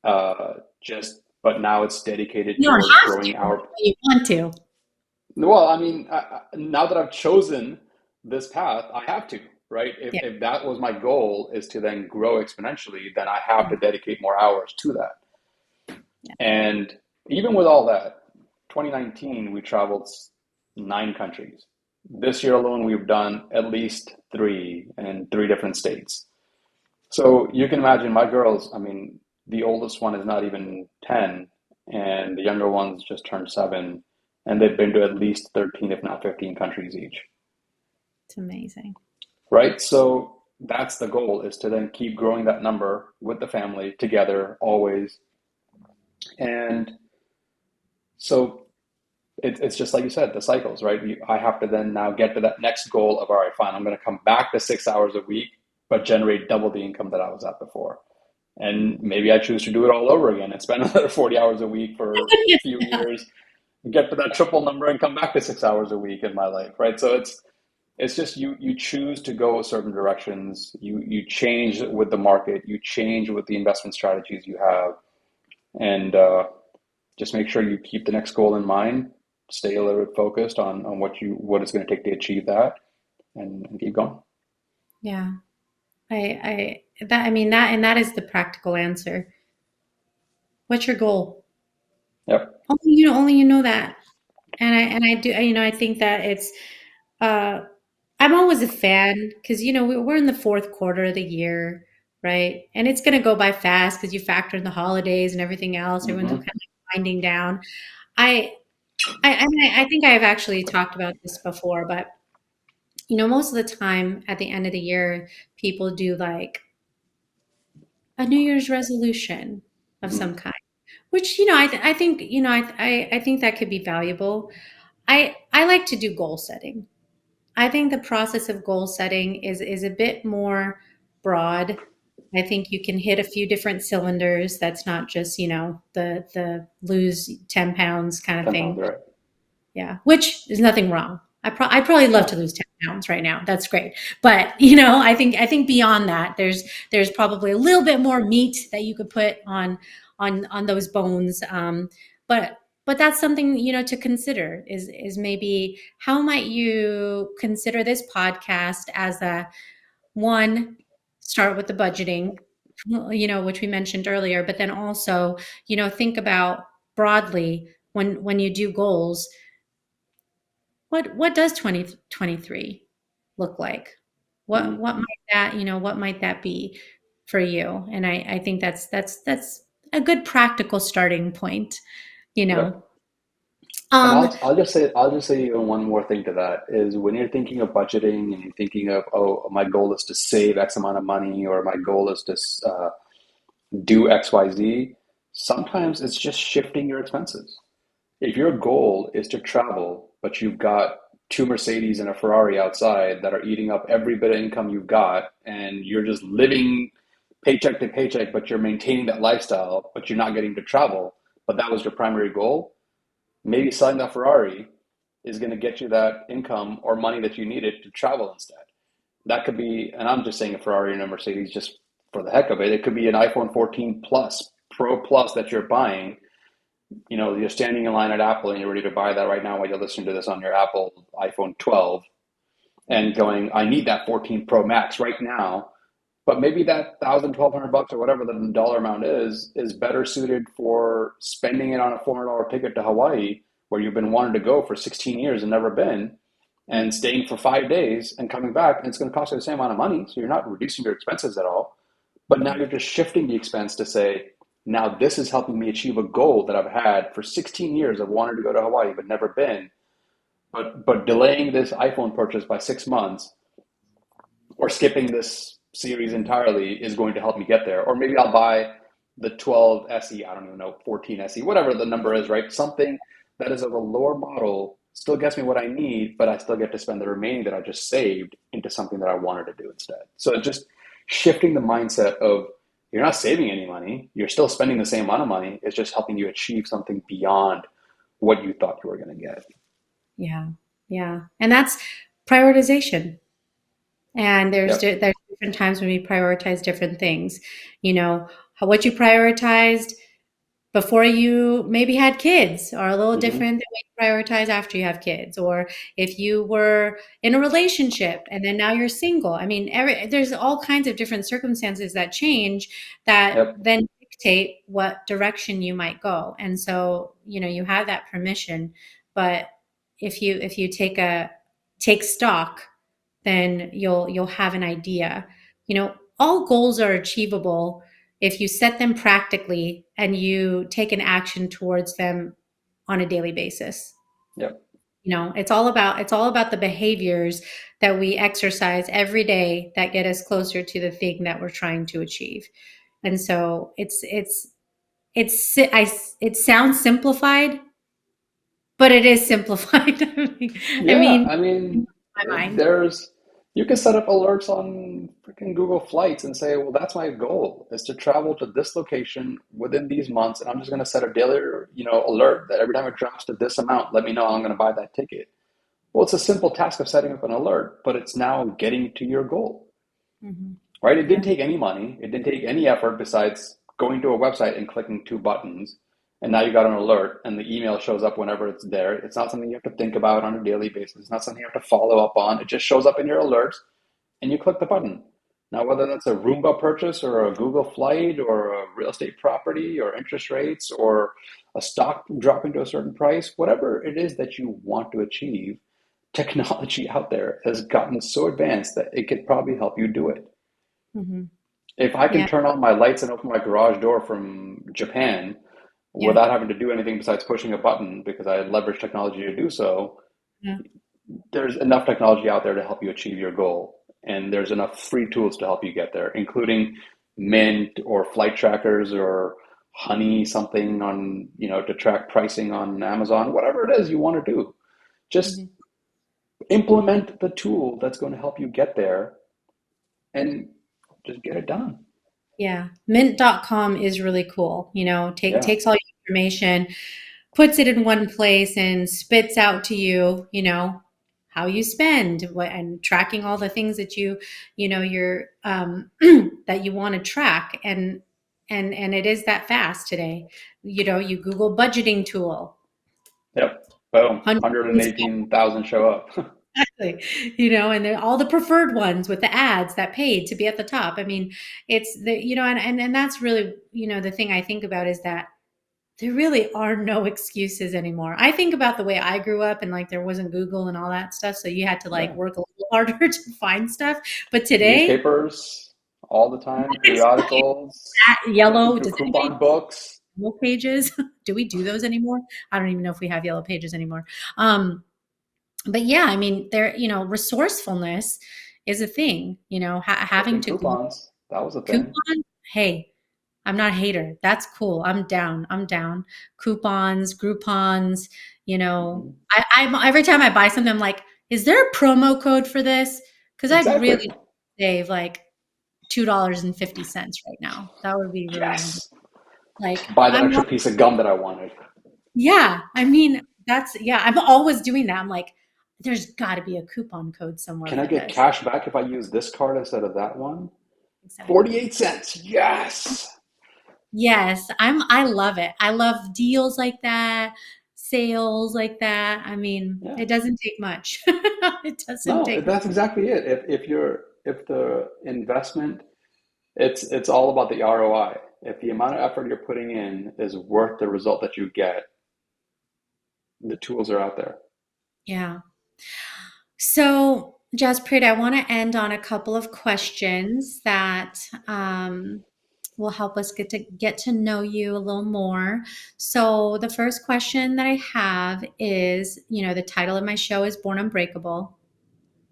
but now it's dedicated You don't towards have growing to, our. but you want to. Well, I mean, now that I've chosen this path, I have to, right? Yeah. If that was my goal, is to then grow exponentially, then I have to dedicate more hours to that. Yeah. And even with all that, 2019, we traveled 9 countries. This year alone, we've done at least three in 3 different states. So you can imagine my girls, I mean, the oldest one is not even 10, and the younger one's just turned 7, and they've been to at least 13, if not 15 countries each, It's amazing. right? So that's the goal, is to then keep growing that number with the family together always. And so it's just like you said, the cycles, right? I have to then now get to that next goal of, all right, fine, I'm going to come back to 6 hours a week, but generate double the income that I was at before. And maybe I choose to do it all over again and spend another 40 hours a week for a few Yeah. years, get to that triple number and come back to 6 hours a week in my life, right? So it's just you choose to go certain directions, you change with the market, you change with the investment strategies you have, and just make sure you keep the next goal in mind, stay a little bit focused on what it's going to take to achieve that, and keep going. Yeah. I mean, that is the practical answer. What's your goal? Yep. Only you know that. And I do, I think that uh, I'm always a fan because, we're in the fourth quarter of the year, right? And it's going to go by fast because you factor in the holidays and everything else. Everyone's kind Hmm. of winding down. I, I think I've actually talked about this before, but most of the time at the end of the year, people do like a New Year's resolution of Hmm. some kind, which I think I think that could be valuable. I like to do goal setting. I think the process of goal setting is a bit more broad. I think you can hit a few different cylinders. That's not just the lose 10 pounds kind of 10 pounds, thing. right? Yeah, which is nothing wrong. I'd probably love to No. lose 10 pounds right now. That's great. But, I think beyond that, there's probably a little bit more meat that you could put on those bones. But that's something, to consider is maybe how might you consider this podcast as a one, start with the budgeting, which we mentioned earlier, but then also, think about broadly when you do goals, what does 2023 look like? Hmm. What might that be for you? And I think that's a good practical starting point, you know. Yep. And Um, I'll just say even one more thing to that is, when you're thinking of budgeting and you're thinking of, oh, my goal is to save X amount of money, or my goal is to do XYZ, sometimes it's just shifting your expenses. If your goal is to travel, but you've got two Mercedes and a Ferrari outside that are eating up every bit of income you've got, and you're just living paycheck to paycheck, but you're maintaining that lifestyle, but you're not getting to travel, but that was your primary goal, maybe selling that Ferrari is going to get you that income or money that you needed to travel instead. That could be, and I'm just saying a Ferrari and a Mercedes just for the heck of it. It could be an iPhone 14 Plus, Pro Plus that you're buying. You're standing in line at Apple and you're ready to buy that right now while you're listening to this on your Apple iPhone 12, and going, I need that 14 Pro Max right now. But maybe that 1,000, 1,200 bucks or whatever the dollar amount is better suited for spending it on a $400 ticket to Hawaii, where you've been wanting to go for 16 years and never been, and staying for 5 days and coming back, and it's going to cost you the same amount of money. So you're not reducing your expenses at all. But now you're just shifting the expense to say, now this is helping me achieve a goal that I've had for 16 years of wanting to go to Hawaii but never been. But delaying this iPhone purchase by 6 months or skipping this series entirely is going to help me get there. Or maybe I'll buy the 12 SE, I don't even know, 14 SE, whatever the number is, right? Something that is of a lower model still gets me what I need, but I still get to spend the remaining that I just saved into something that I wanted to do instead. So just shifting the mindset of you're not saving any money, you're still spending the same amount of money, it's just helping you achieve something beyond what you thought you were going to get. Yeah. Yeah. And that's prioritization. And Yep. there's different times when we prioritize different things. You know, what you prioritized before you maybe had kids are a little Mm-hmm. different than what you prioritize after you have kids. Or if you were in a relationship and then now you're single. I mean, there's all kinds of different circumstances that change that Yep. then dictate what direction you might go. And so, you have that permission. But if you take stock, then you'll have an idea. All goals are achievable if you set them practically and you take an action towards them on a daily basis. Yep. It's all about the behaviors that we exercise every day that get us closer to the thing that we're trying to achieve. And so it sounds simplified, but it is simplified. I Yeah, mean, I mean, in my mind. there's you can set up alerts on freaking Google Flights and say, well, that's my goal is to travel to this location within these months, and I'm just going to set a daily, alert that every time it drops to this amount, let me know I'm going to buy that ticket. Well, it's a simple task of setting up an alert, but it's now getting to your goal, Mhm. right? It didn't Yeah. take any money. It didn't take any effort besides going to a website and clicking two buttons. And now you got an alert and the email shows up whenever it's there. It's not something you have to think about on a daily basis. It's not something you have to follow up on. It just shows up in your alerts and you click the button. Now, whether that's a Roomba purchase or a Google flight or a real estate property or interest rates or a stock dropping to a certain price, whatever it is that you want to achieve, technology out there has gotten so advanced that it could probably help you do it. Mhm. If I can Yeah. turn on my lights and open my garage door from Japan Yeah. without having to do anything besides pushing a button because I leverage technology to do so, Yeah. there's enough technology out there to help you achieve your goal. And there's enough free tools to help you get there, including Mint or flight trackers or Honey something on, to track pricing on Amazon, whatever it is you want to do. Just Mhm. implement the tool that's going to help you get there and just get it done. Yeah. Mint.com is really cool. Yeah. Takes all your information, puts it in one place and spits out to you, how you spend and tracking all the things that you're that you want to track. And it is that fast today. You Google budgeting tool, Yep. Boom. hundreds. 118,000 show up. Exactly. And then all the preferred ones with the ads that paid to be at the top. I mean, it's and that's really, the thing I think about is that there really are no excuses anymore. I think about the way I grew up and like there wasn't Google and all that stuff. So you had to like Yeah. work a little harder to find stuff. But today, Newspapers all the time, periodicals, flipping yellow, through does anybody coupon books. do yellow pages? Do we do those anymore? I don't even know if we have yellow pages anymore. Um, but yeah, I mean, resourcefulness is a thing, having Flipping to Google coupons. That was a thing. coupon. Hey, I'm not a hater. That's cool. I'm down. I'm down. Coupons, Groupons, Hmm. every time I buy something, I'm like, is there a promo code for this? Because I'd Exactly. really save like $2.50 right now. That would be really amazing. Yes. Like, Buy that extra piece of gum that I wanted. yeah, I mean, I'm always doing that. I'm like, there's got to be a coupon code somewhere Can I for get this. cash back if I use this card instead of that one? Exactly. 48 cents. Yes. Yes, I love it. I love deals like that, sales like that. I mean, Yeah. it doesn't take much. It doesn't No, take much. that's exactly it. If the investment, it's all about the ROI. If the amount of effort you're putting in is worth the result that you get, the tools are out there. Yeah. So, Jaspreet, I want to end on a couple of questions that will help us get to know you a little more. So the first question that I have is, the title of my show is Born Unbreakable.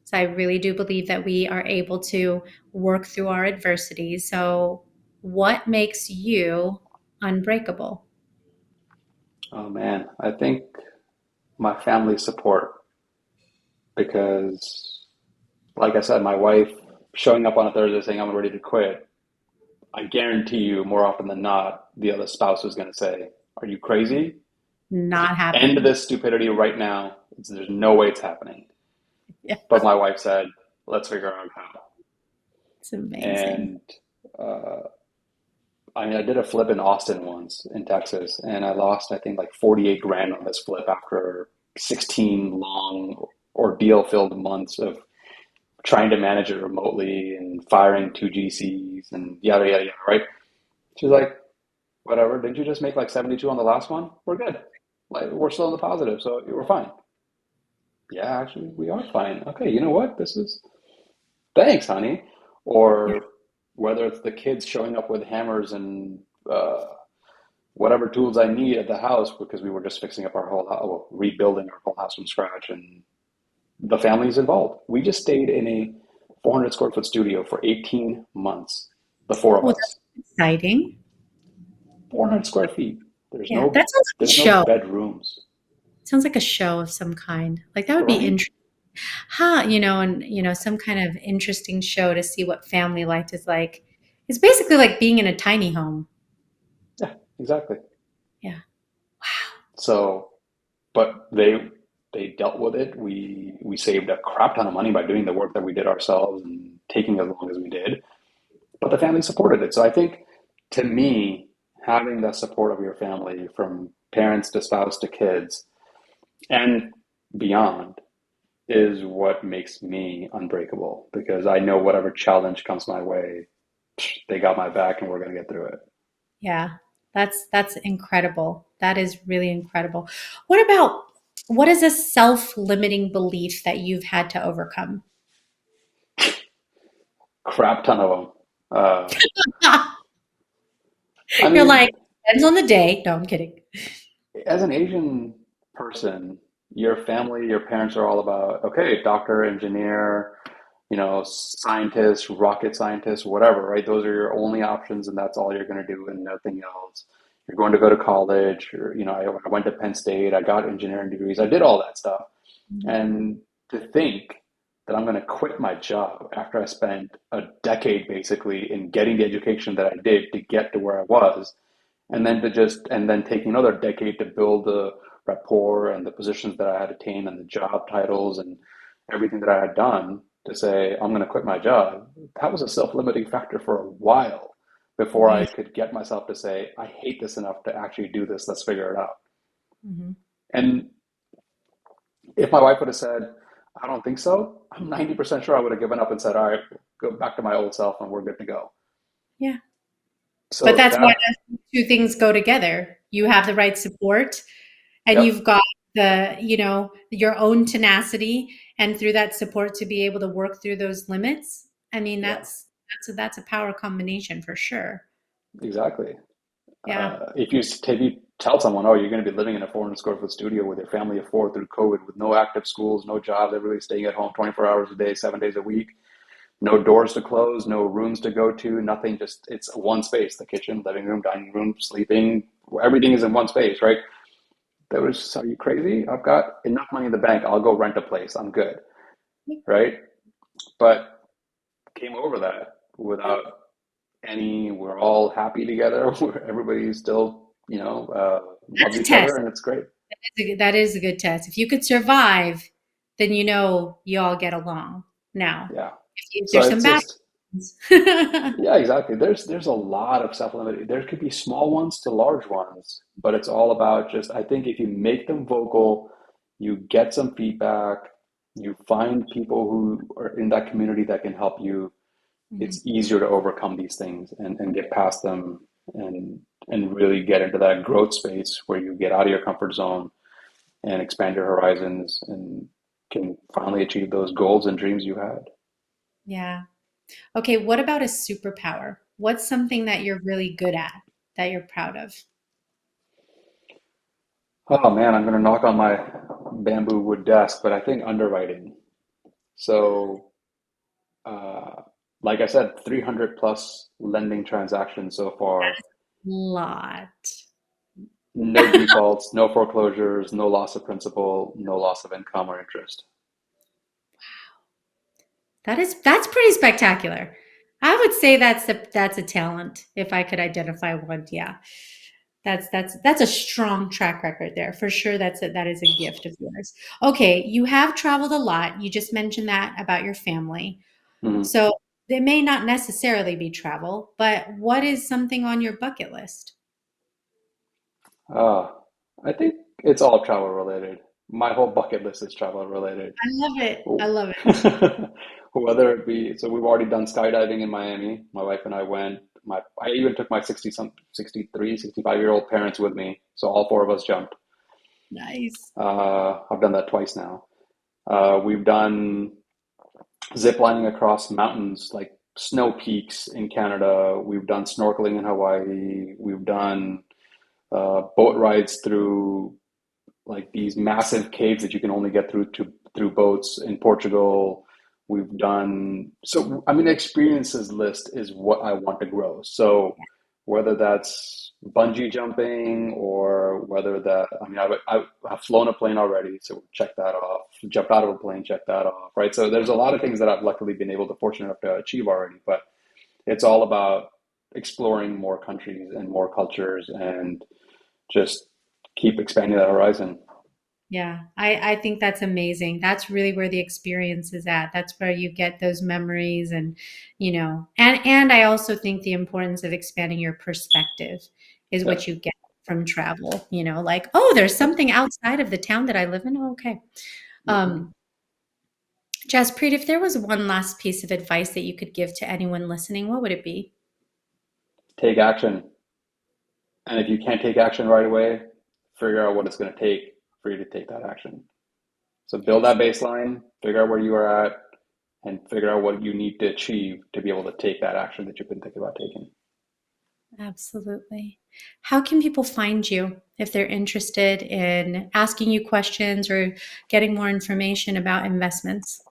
So I really do believe that we are able to work through our adversities. So what makes you unbreakable? Oh man, I think my family support because, like I said, my wife showing up on a Thursday saying I'm ready to quit. I guarantee you, more often than not, the other spouse is going to say, "Are you crazy? Not End happening. this stupidity right now. There's no way it's happening." Yeah, But my wife said, "Let's figure out how." it's amazing. And uh, I mean, I did a flip in Austin once in Texas, and I lost, I think, like 48 grand on this flip after 16 long ordeal-filled months of trying to manage it remotely and firing two GCs and yada, yada, yada, right? She's like, whatever, didn't you just make like 72 on the last one? We're good. Like, we're still in the positive, so we're fine. Yeah, actually, we are fine. Okay, you know what? This is, thanks, honey. Yeah. Or whether it's the kids showing up with hammers and whatever tools I need at the house because we were just fixing up our whole house, well, rebuilding our whole house from scratch, and the family's involved. We just stayed in a 400 square foot studio for 18 months, the four of Oh, us. that's exciting. 400 square feet. There's Yeah, no that sounds like a there's no show. bedrooms, Sounds like a show of some kind. Like that would be right? interesting. Huh, and some kind of interesting show to see what family life is like. It's basically like being in a tiny home. Yeah, exactly. Yeah. So, but they dealt with it. We saved a crap ton of money by doing the work that we did ourselves and taking as long as we did. But the family supported it. So I think, to me, having the support of your family from parents to spouse to kids and beyond is what makes me unbreakable because I know whatever challenge comes my way, they got my back and we're going to get through it. Yeah. That's incredible. That is really incredible. What is a self-limiting belief that you've had to overcome? Crap ton of them. I You're like, mean, depends on the day. No, I'm kidding. as an Asian person, your family, your parents are all about, okay, doctor, engineer, scientist, rocket scientist, whatever, right? Those are your only options, and that's all you're going to do, and nothing else. You're going to go to college, or, I went to Penn State, I got engineering degrees, I did all that stuff. And to think that I'm going to quit my job after I spent a decade basically in getting the education that I did to get to where I was, and then take another decade to build the rapport and the positions that I had attained and the job titles and everything that I had done to say I'm going to quit my job. That was a self-limiting factor for a while before I Yeah. could get myself to say I hate this enough to actually do this. Let's figure it out. Mhm. And if my wife would have said, I don't think so, I'm 90% sure I would have given up and said, all right, go back to my old self and we're good to go. Yeah. But So that's why that, those two things go together. You have the right support and yep, you've got your own tenacity and through that support to be able to work through those limits. I mean, yeah, that's a power combination for sure. exactly. Yeah. If you tell someone, oh, you're going to be living in a 400 square foot studio with your family of four through COVID with no active schools, no jobs, everybody staying at home 24 hours a day, 7 days a week, no doors to close, no rooms to go to, nothing, just it's one space, the kitchen, living room, dining room, sleeping, everything is in one space, right? That was, are you crazy? I've got enough money in the bank. I'll go rent a place. I'm good, right? But came over that without we're all happy together. Everybody still, That's loves a each other, test. and it's great. That is a good test. If you could survive, then you all get along. Now, Yeah. if So there's some it's bad just, ones. yeah, exactly. There's a lot of self-limited. There could be small ones to large ones, but it's all about just, I think if you make them vocal, you get some feedback, you find people who are in that community that can help you, Mhm. it's easier to overcome these things and get past them and really get into that growth space where you get out of your comfort zone and expand your horizons and can finally achieve those goals and dreams you had. Yeah. Okay, what about a superpower? What's something that you're really good at that you're proud of? Oh man, I'm gonna knock on my bamboo wood desk, but I think underwriting. So, uh, like I said, 300 plus lending transactions so far. Lot. No defaults, no foreclosures, no loss of principal, no loss of income or interest. That's pretty spectacular. I would say that's a talent if I could identify one. Yeah. That's a strong track record there. For sure that is a gift of yours. Okay, you have traveled a lot. You just mentioned that about your family. Mhm. So they may not necessarily be travel, but what is something on your bucket list? Uh, I think it's all travel related. My whole bucket list is travel related. I love it. I Oh. love it. Whether it be, so we've already done skydiving in Miami. My wife and I went. I even took my 63, 65-year-old parents with me. So all four of us jumped. Nice. I've done that twice now. We've done zip lining across mountains, like snow peaks in Canada. We've done snorkeling in Hawaii. We've done boat rides through like these massive caves that you can only get through boats in Portugal. We've done so. I mean, the experiences list is what I want to grow. So whether that's bungee jumping or whether that, I mean, I've flown a plane already, so check that off. Jumped out of a plane, check that off. Right. So there's a lot of things that I've luckily been able to fortunate enough to achieve already. But it's all about exploring more countries and more cultures and just keep expanding that horizon. Yeah, I think that's amazing. That's really where the experience is at. That's where you get those memories and, and I also think the importance of expanding your perspective is Yeah. what you get from travel, like, oh, there's something outside of the town that I live in. Oh, okay. Mhm. Um, Jaspreet, if there was one last piece of advice that you could give to anyone listening, what would it be? Take action. And if you can't take action right away, figure out what it's going to take for you to take that action. So build Yes. that baseline, figure out where you are at, and figure out what you need to achieve to be able to take that action that you've been thinking about taking. Absolutely. How can people find you if they're interested in asking you questions or getting more information about investments?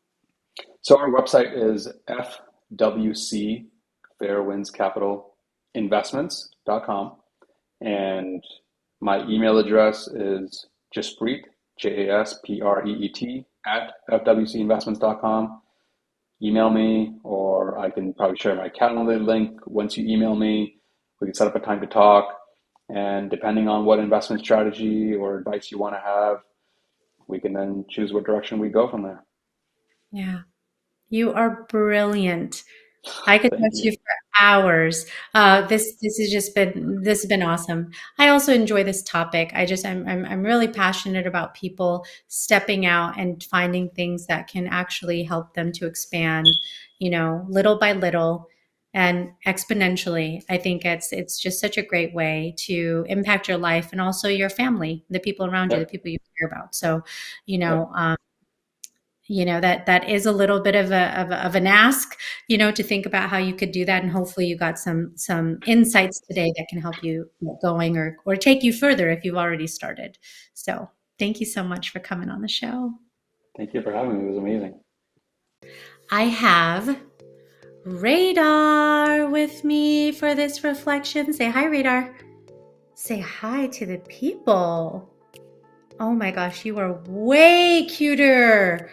So our website is FWC, Fairwinds Capital Investments.com. And my email address is Jaspreet, Jaspreet, at FWCinvestments.com. Email me, or I can probably share my Calendly link. Once you email me, we can set up a time to talk. And depending on what investment strategy or advice you want to have, we can then choose what direction we go from there. Yeah, you are brilliant. I could talk Thank to you you. for hours. This has been awesome. I also enjoy this topic. I'm really passionate about people stepping out and finding things that can actually help them to expand, little by little and exponentially. I think it's just such a great way to impact your life and also your family, the people around you, the Yep. people you care about. So, you know, Yep. um, that is a little bit of an ask, to think about how you could do that, and hopefully you got some insights today that can help you get going or take you further if you've already started. So thank you so much for coming on the show. Thank you for having me. It was amazing. I have Radar with me for this reflection. Say hi, Radar. Say hi to the people. Oh my gosh, you are way cuter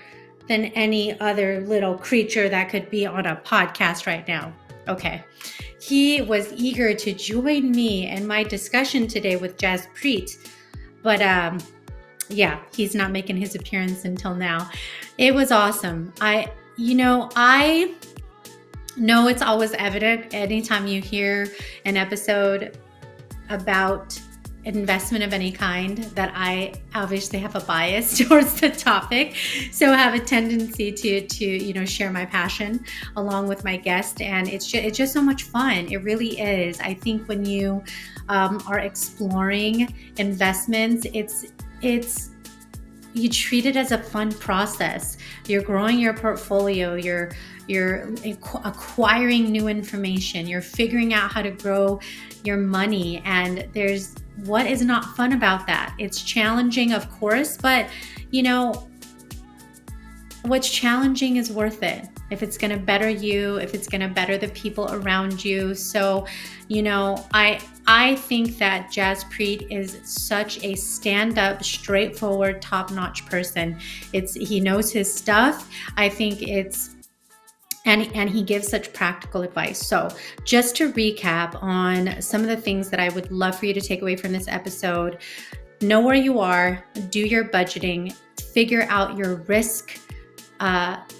than any other little creature that could be on a podcast right now. Okay. He was eager to join me in my discussion today with Jaspreet, but yeah, he's not making his appearance until now. It was awesome. I know it's always evident anytime you hear an episode about investment of any kind that I obviously have a bias towards the topic, so I have a tendency to share my passion along with my guest, and it's just so much fun. It really is. I think when you are exploring investments, it's you treat it as a fun process. You're growing your portfolio, you're acquiring new information, you're figuring out how to grow your money, and what is not fun about that? It's challenging, of course, but what's challenging is worth it if it's going to better you, if it's going to better the people around you. So, I think that Jaspreet is such a stand-up, straightforward, top-notch person. He knows his stuff. I think and he gives such practical advice. So just to recap on some of the things that I would love for you to take away from this episode: know where you are, do your budgeting, figure out your risk,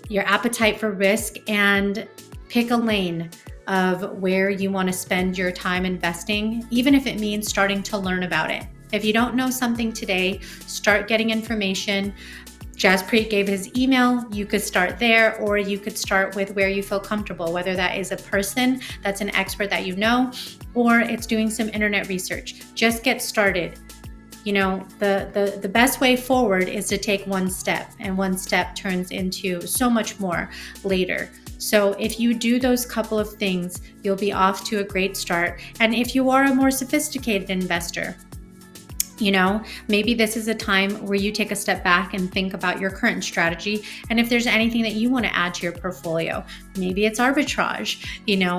your appetite for risk, and pick a lane of where you want to spend your time investing, even if it means starting to learn about it. If you don't know something today, start getting information. Jaspreet gave his email. You could start there, or you could start with where you feel comfortable, whether that is a person that's an expert that you know, or it's doing some internet research. Just get started. The best way forward is to take one step, and one step turns into so much more later. So if you do those couple of things, you'll be off to a great start. And if you are a more sophisticated investor, maybe this is a time where you take a step back and think about your current strategy. And if there's anything that you want to add to your portfolio, maybe it's arbitrage,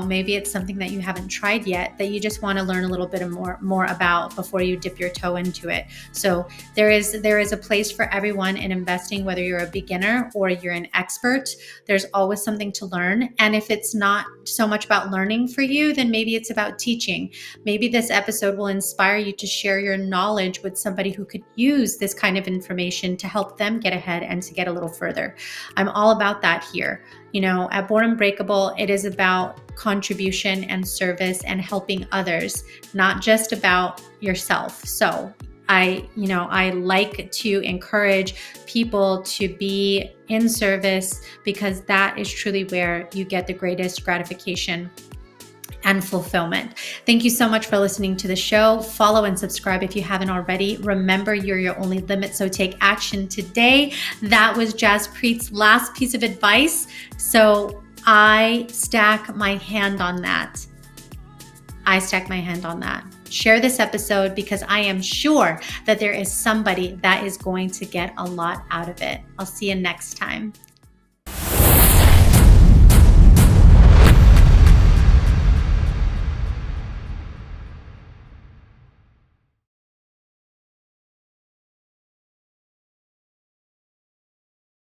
maybe it's something that you haven't tried yet that you just want to learn a little bit more about before you dip your toe into it. So there is a place for everyone in investing, whether you're a beginner or you're an expert. There's always something to learn. And if it's not so much about learning for you, then maybe it's about teaching. Maybe this episode will inspire you to share your knowledge with somebody who could use this kind of information to help them get ahead and to get a little further. I'm all about that here. At Born Unbreakable, it is about contribution and service and helping others, not just about yourself. So I like to encourage people to be in service, because that is truly where you get the greatest gratification and fulfillment. Thank you so much for listening to the show. Follow and subscribe if you haven't already. Remember, you're your only limit, so take action today. That was Jaspreet's last piece of advice. So I stack my hand on that. Share this episode, because I am sure that there is somebody that is going to get a lot out of it. I'll see you next time.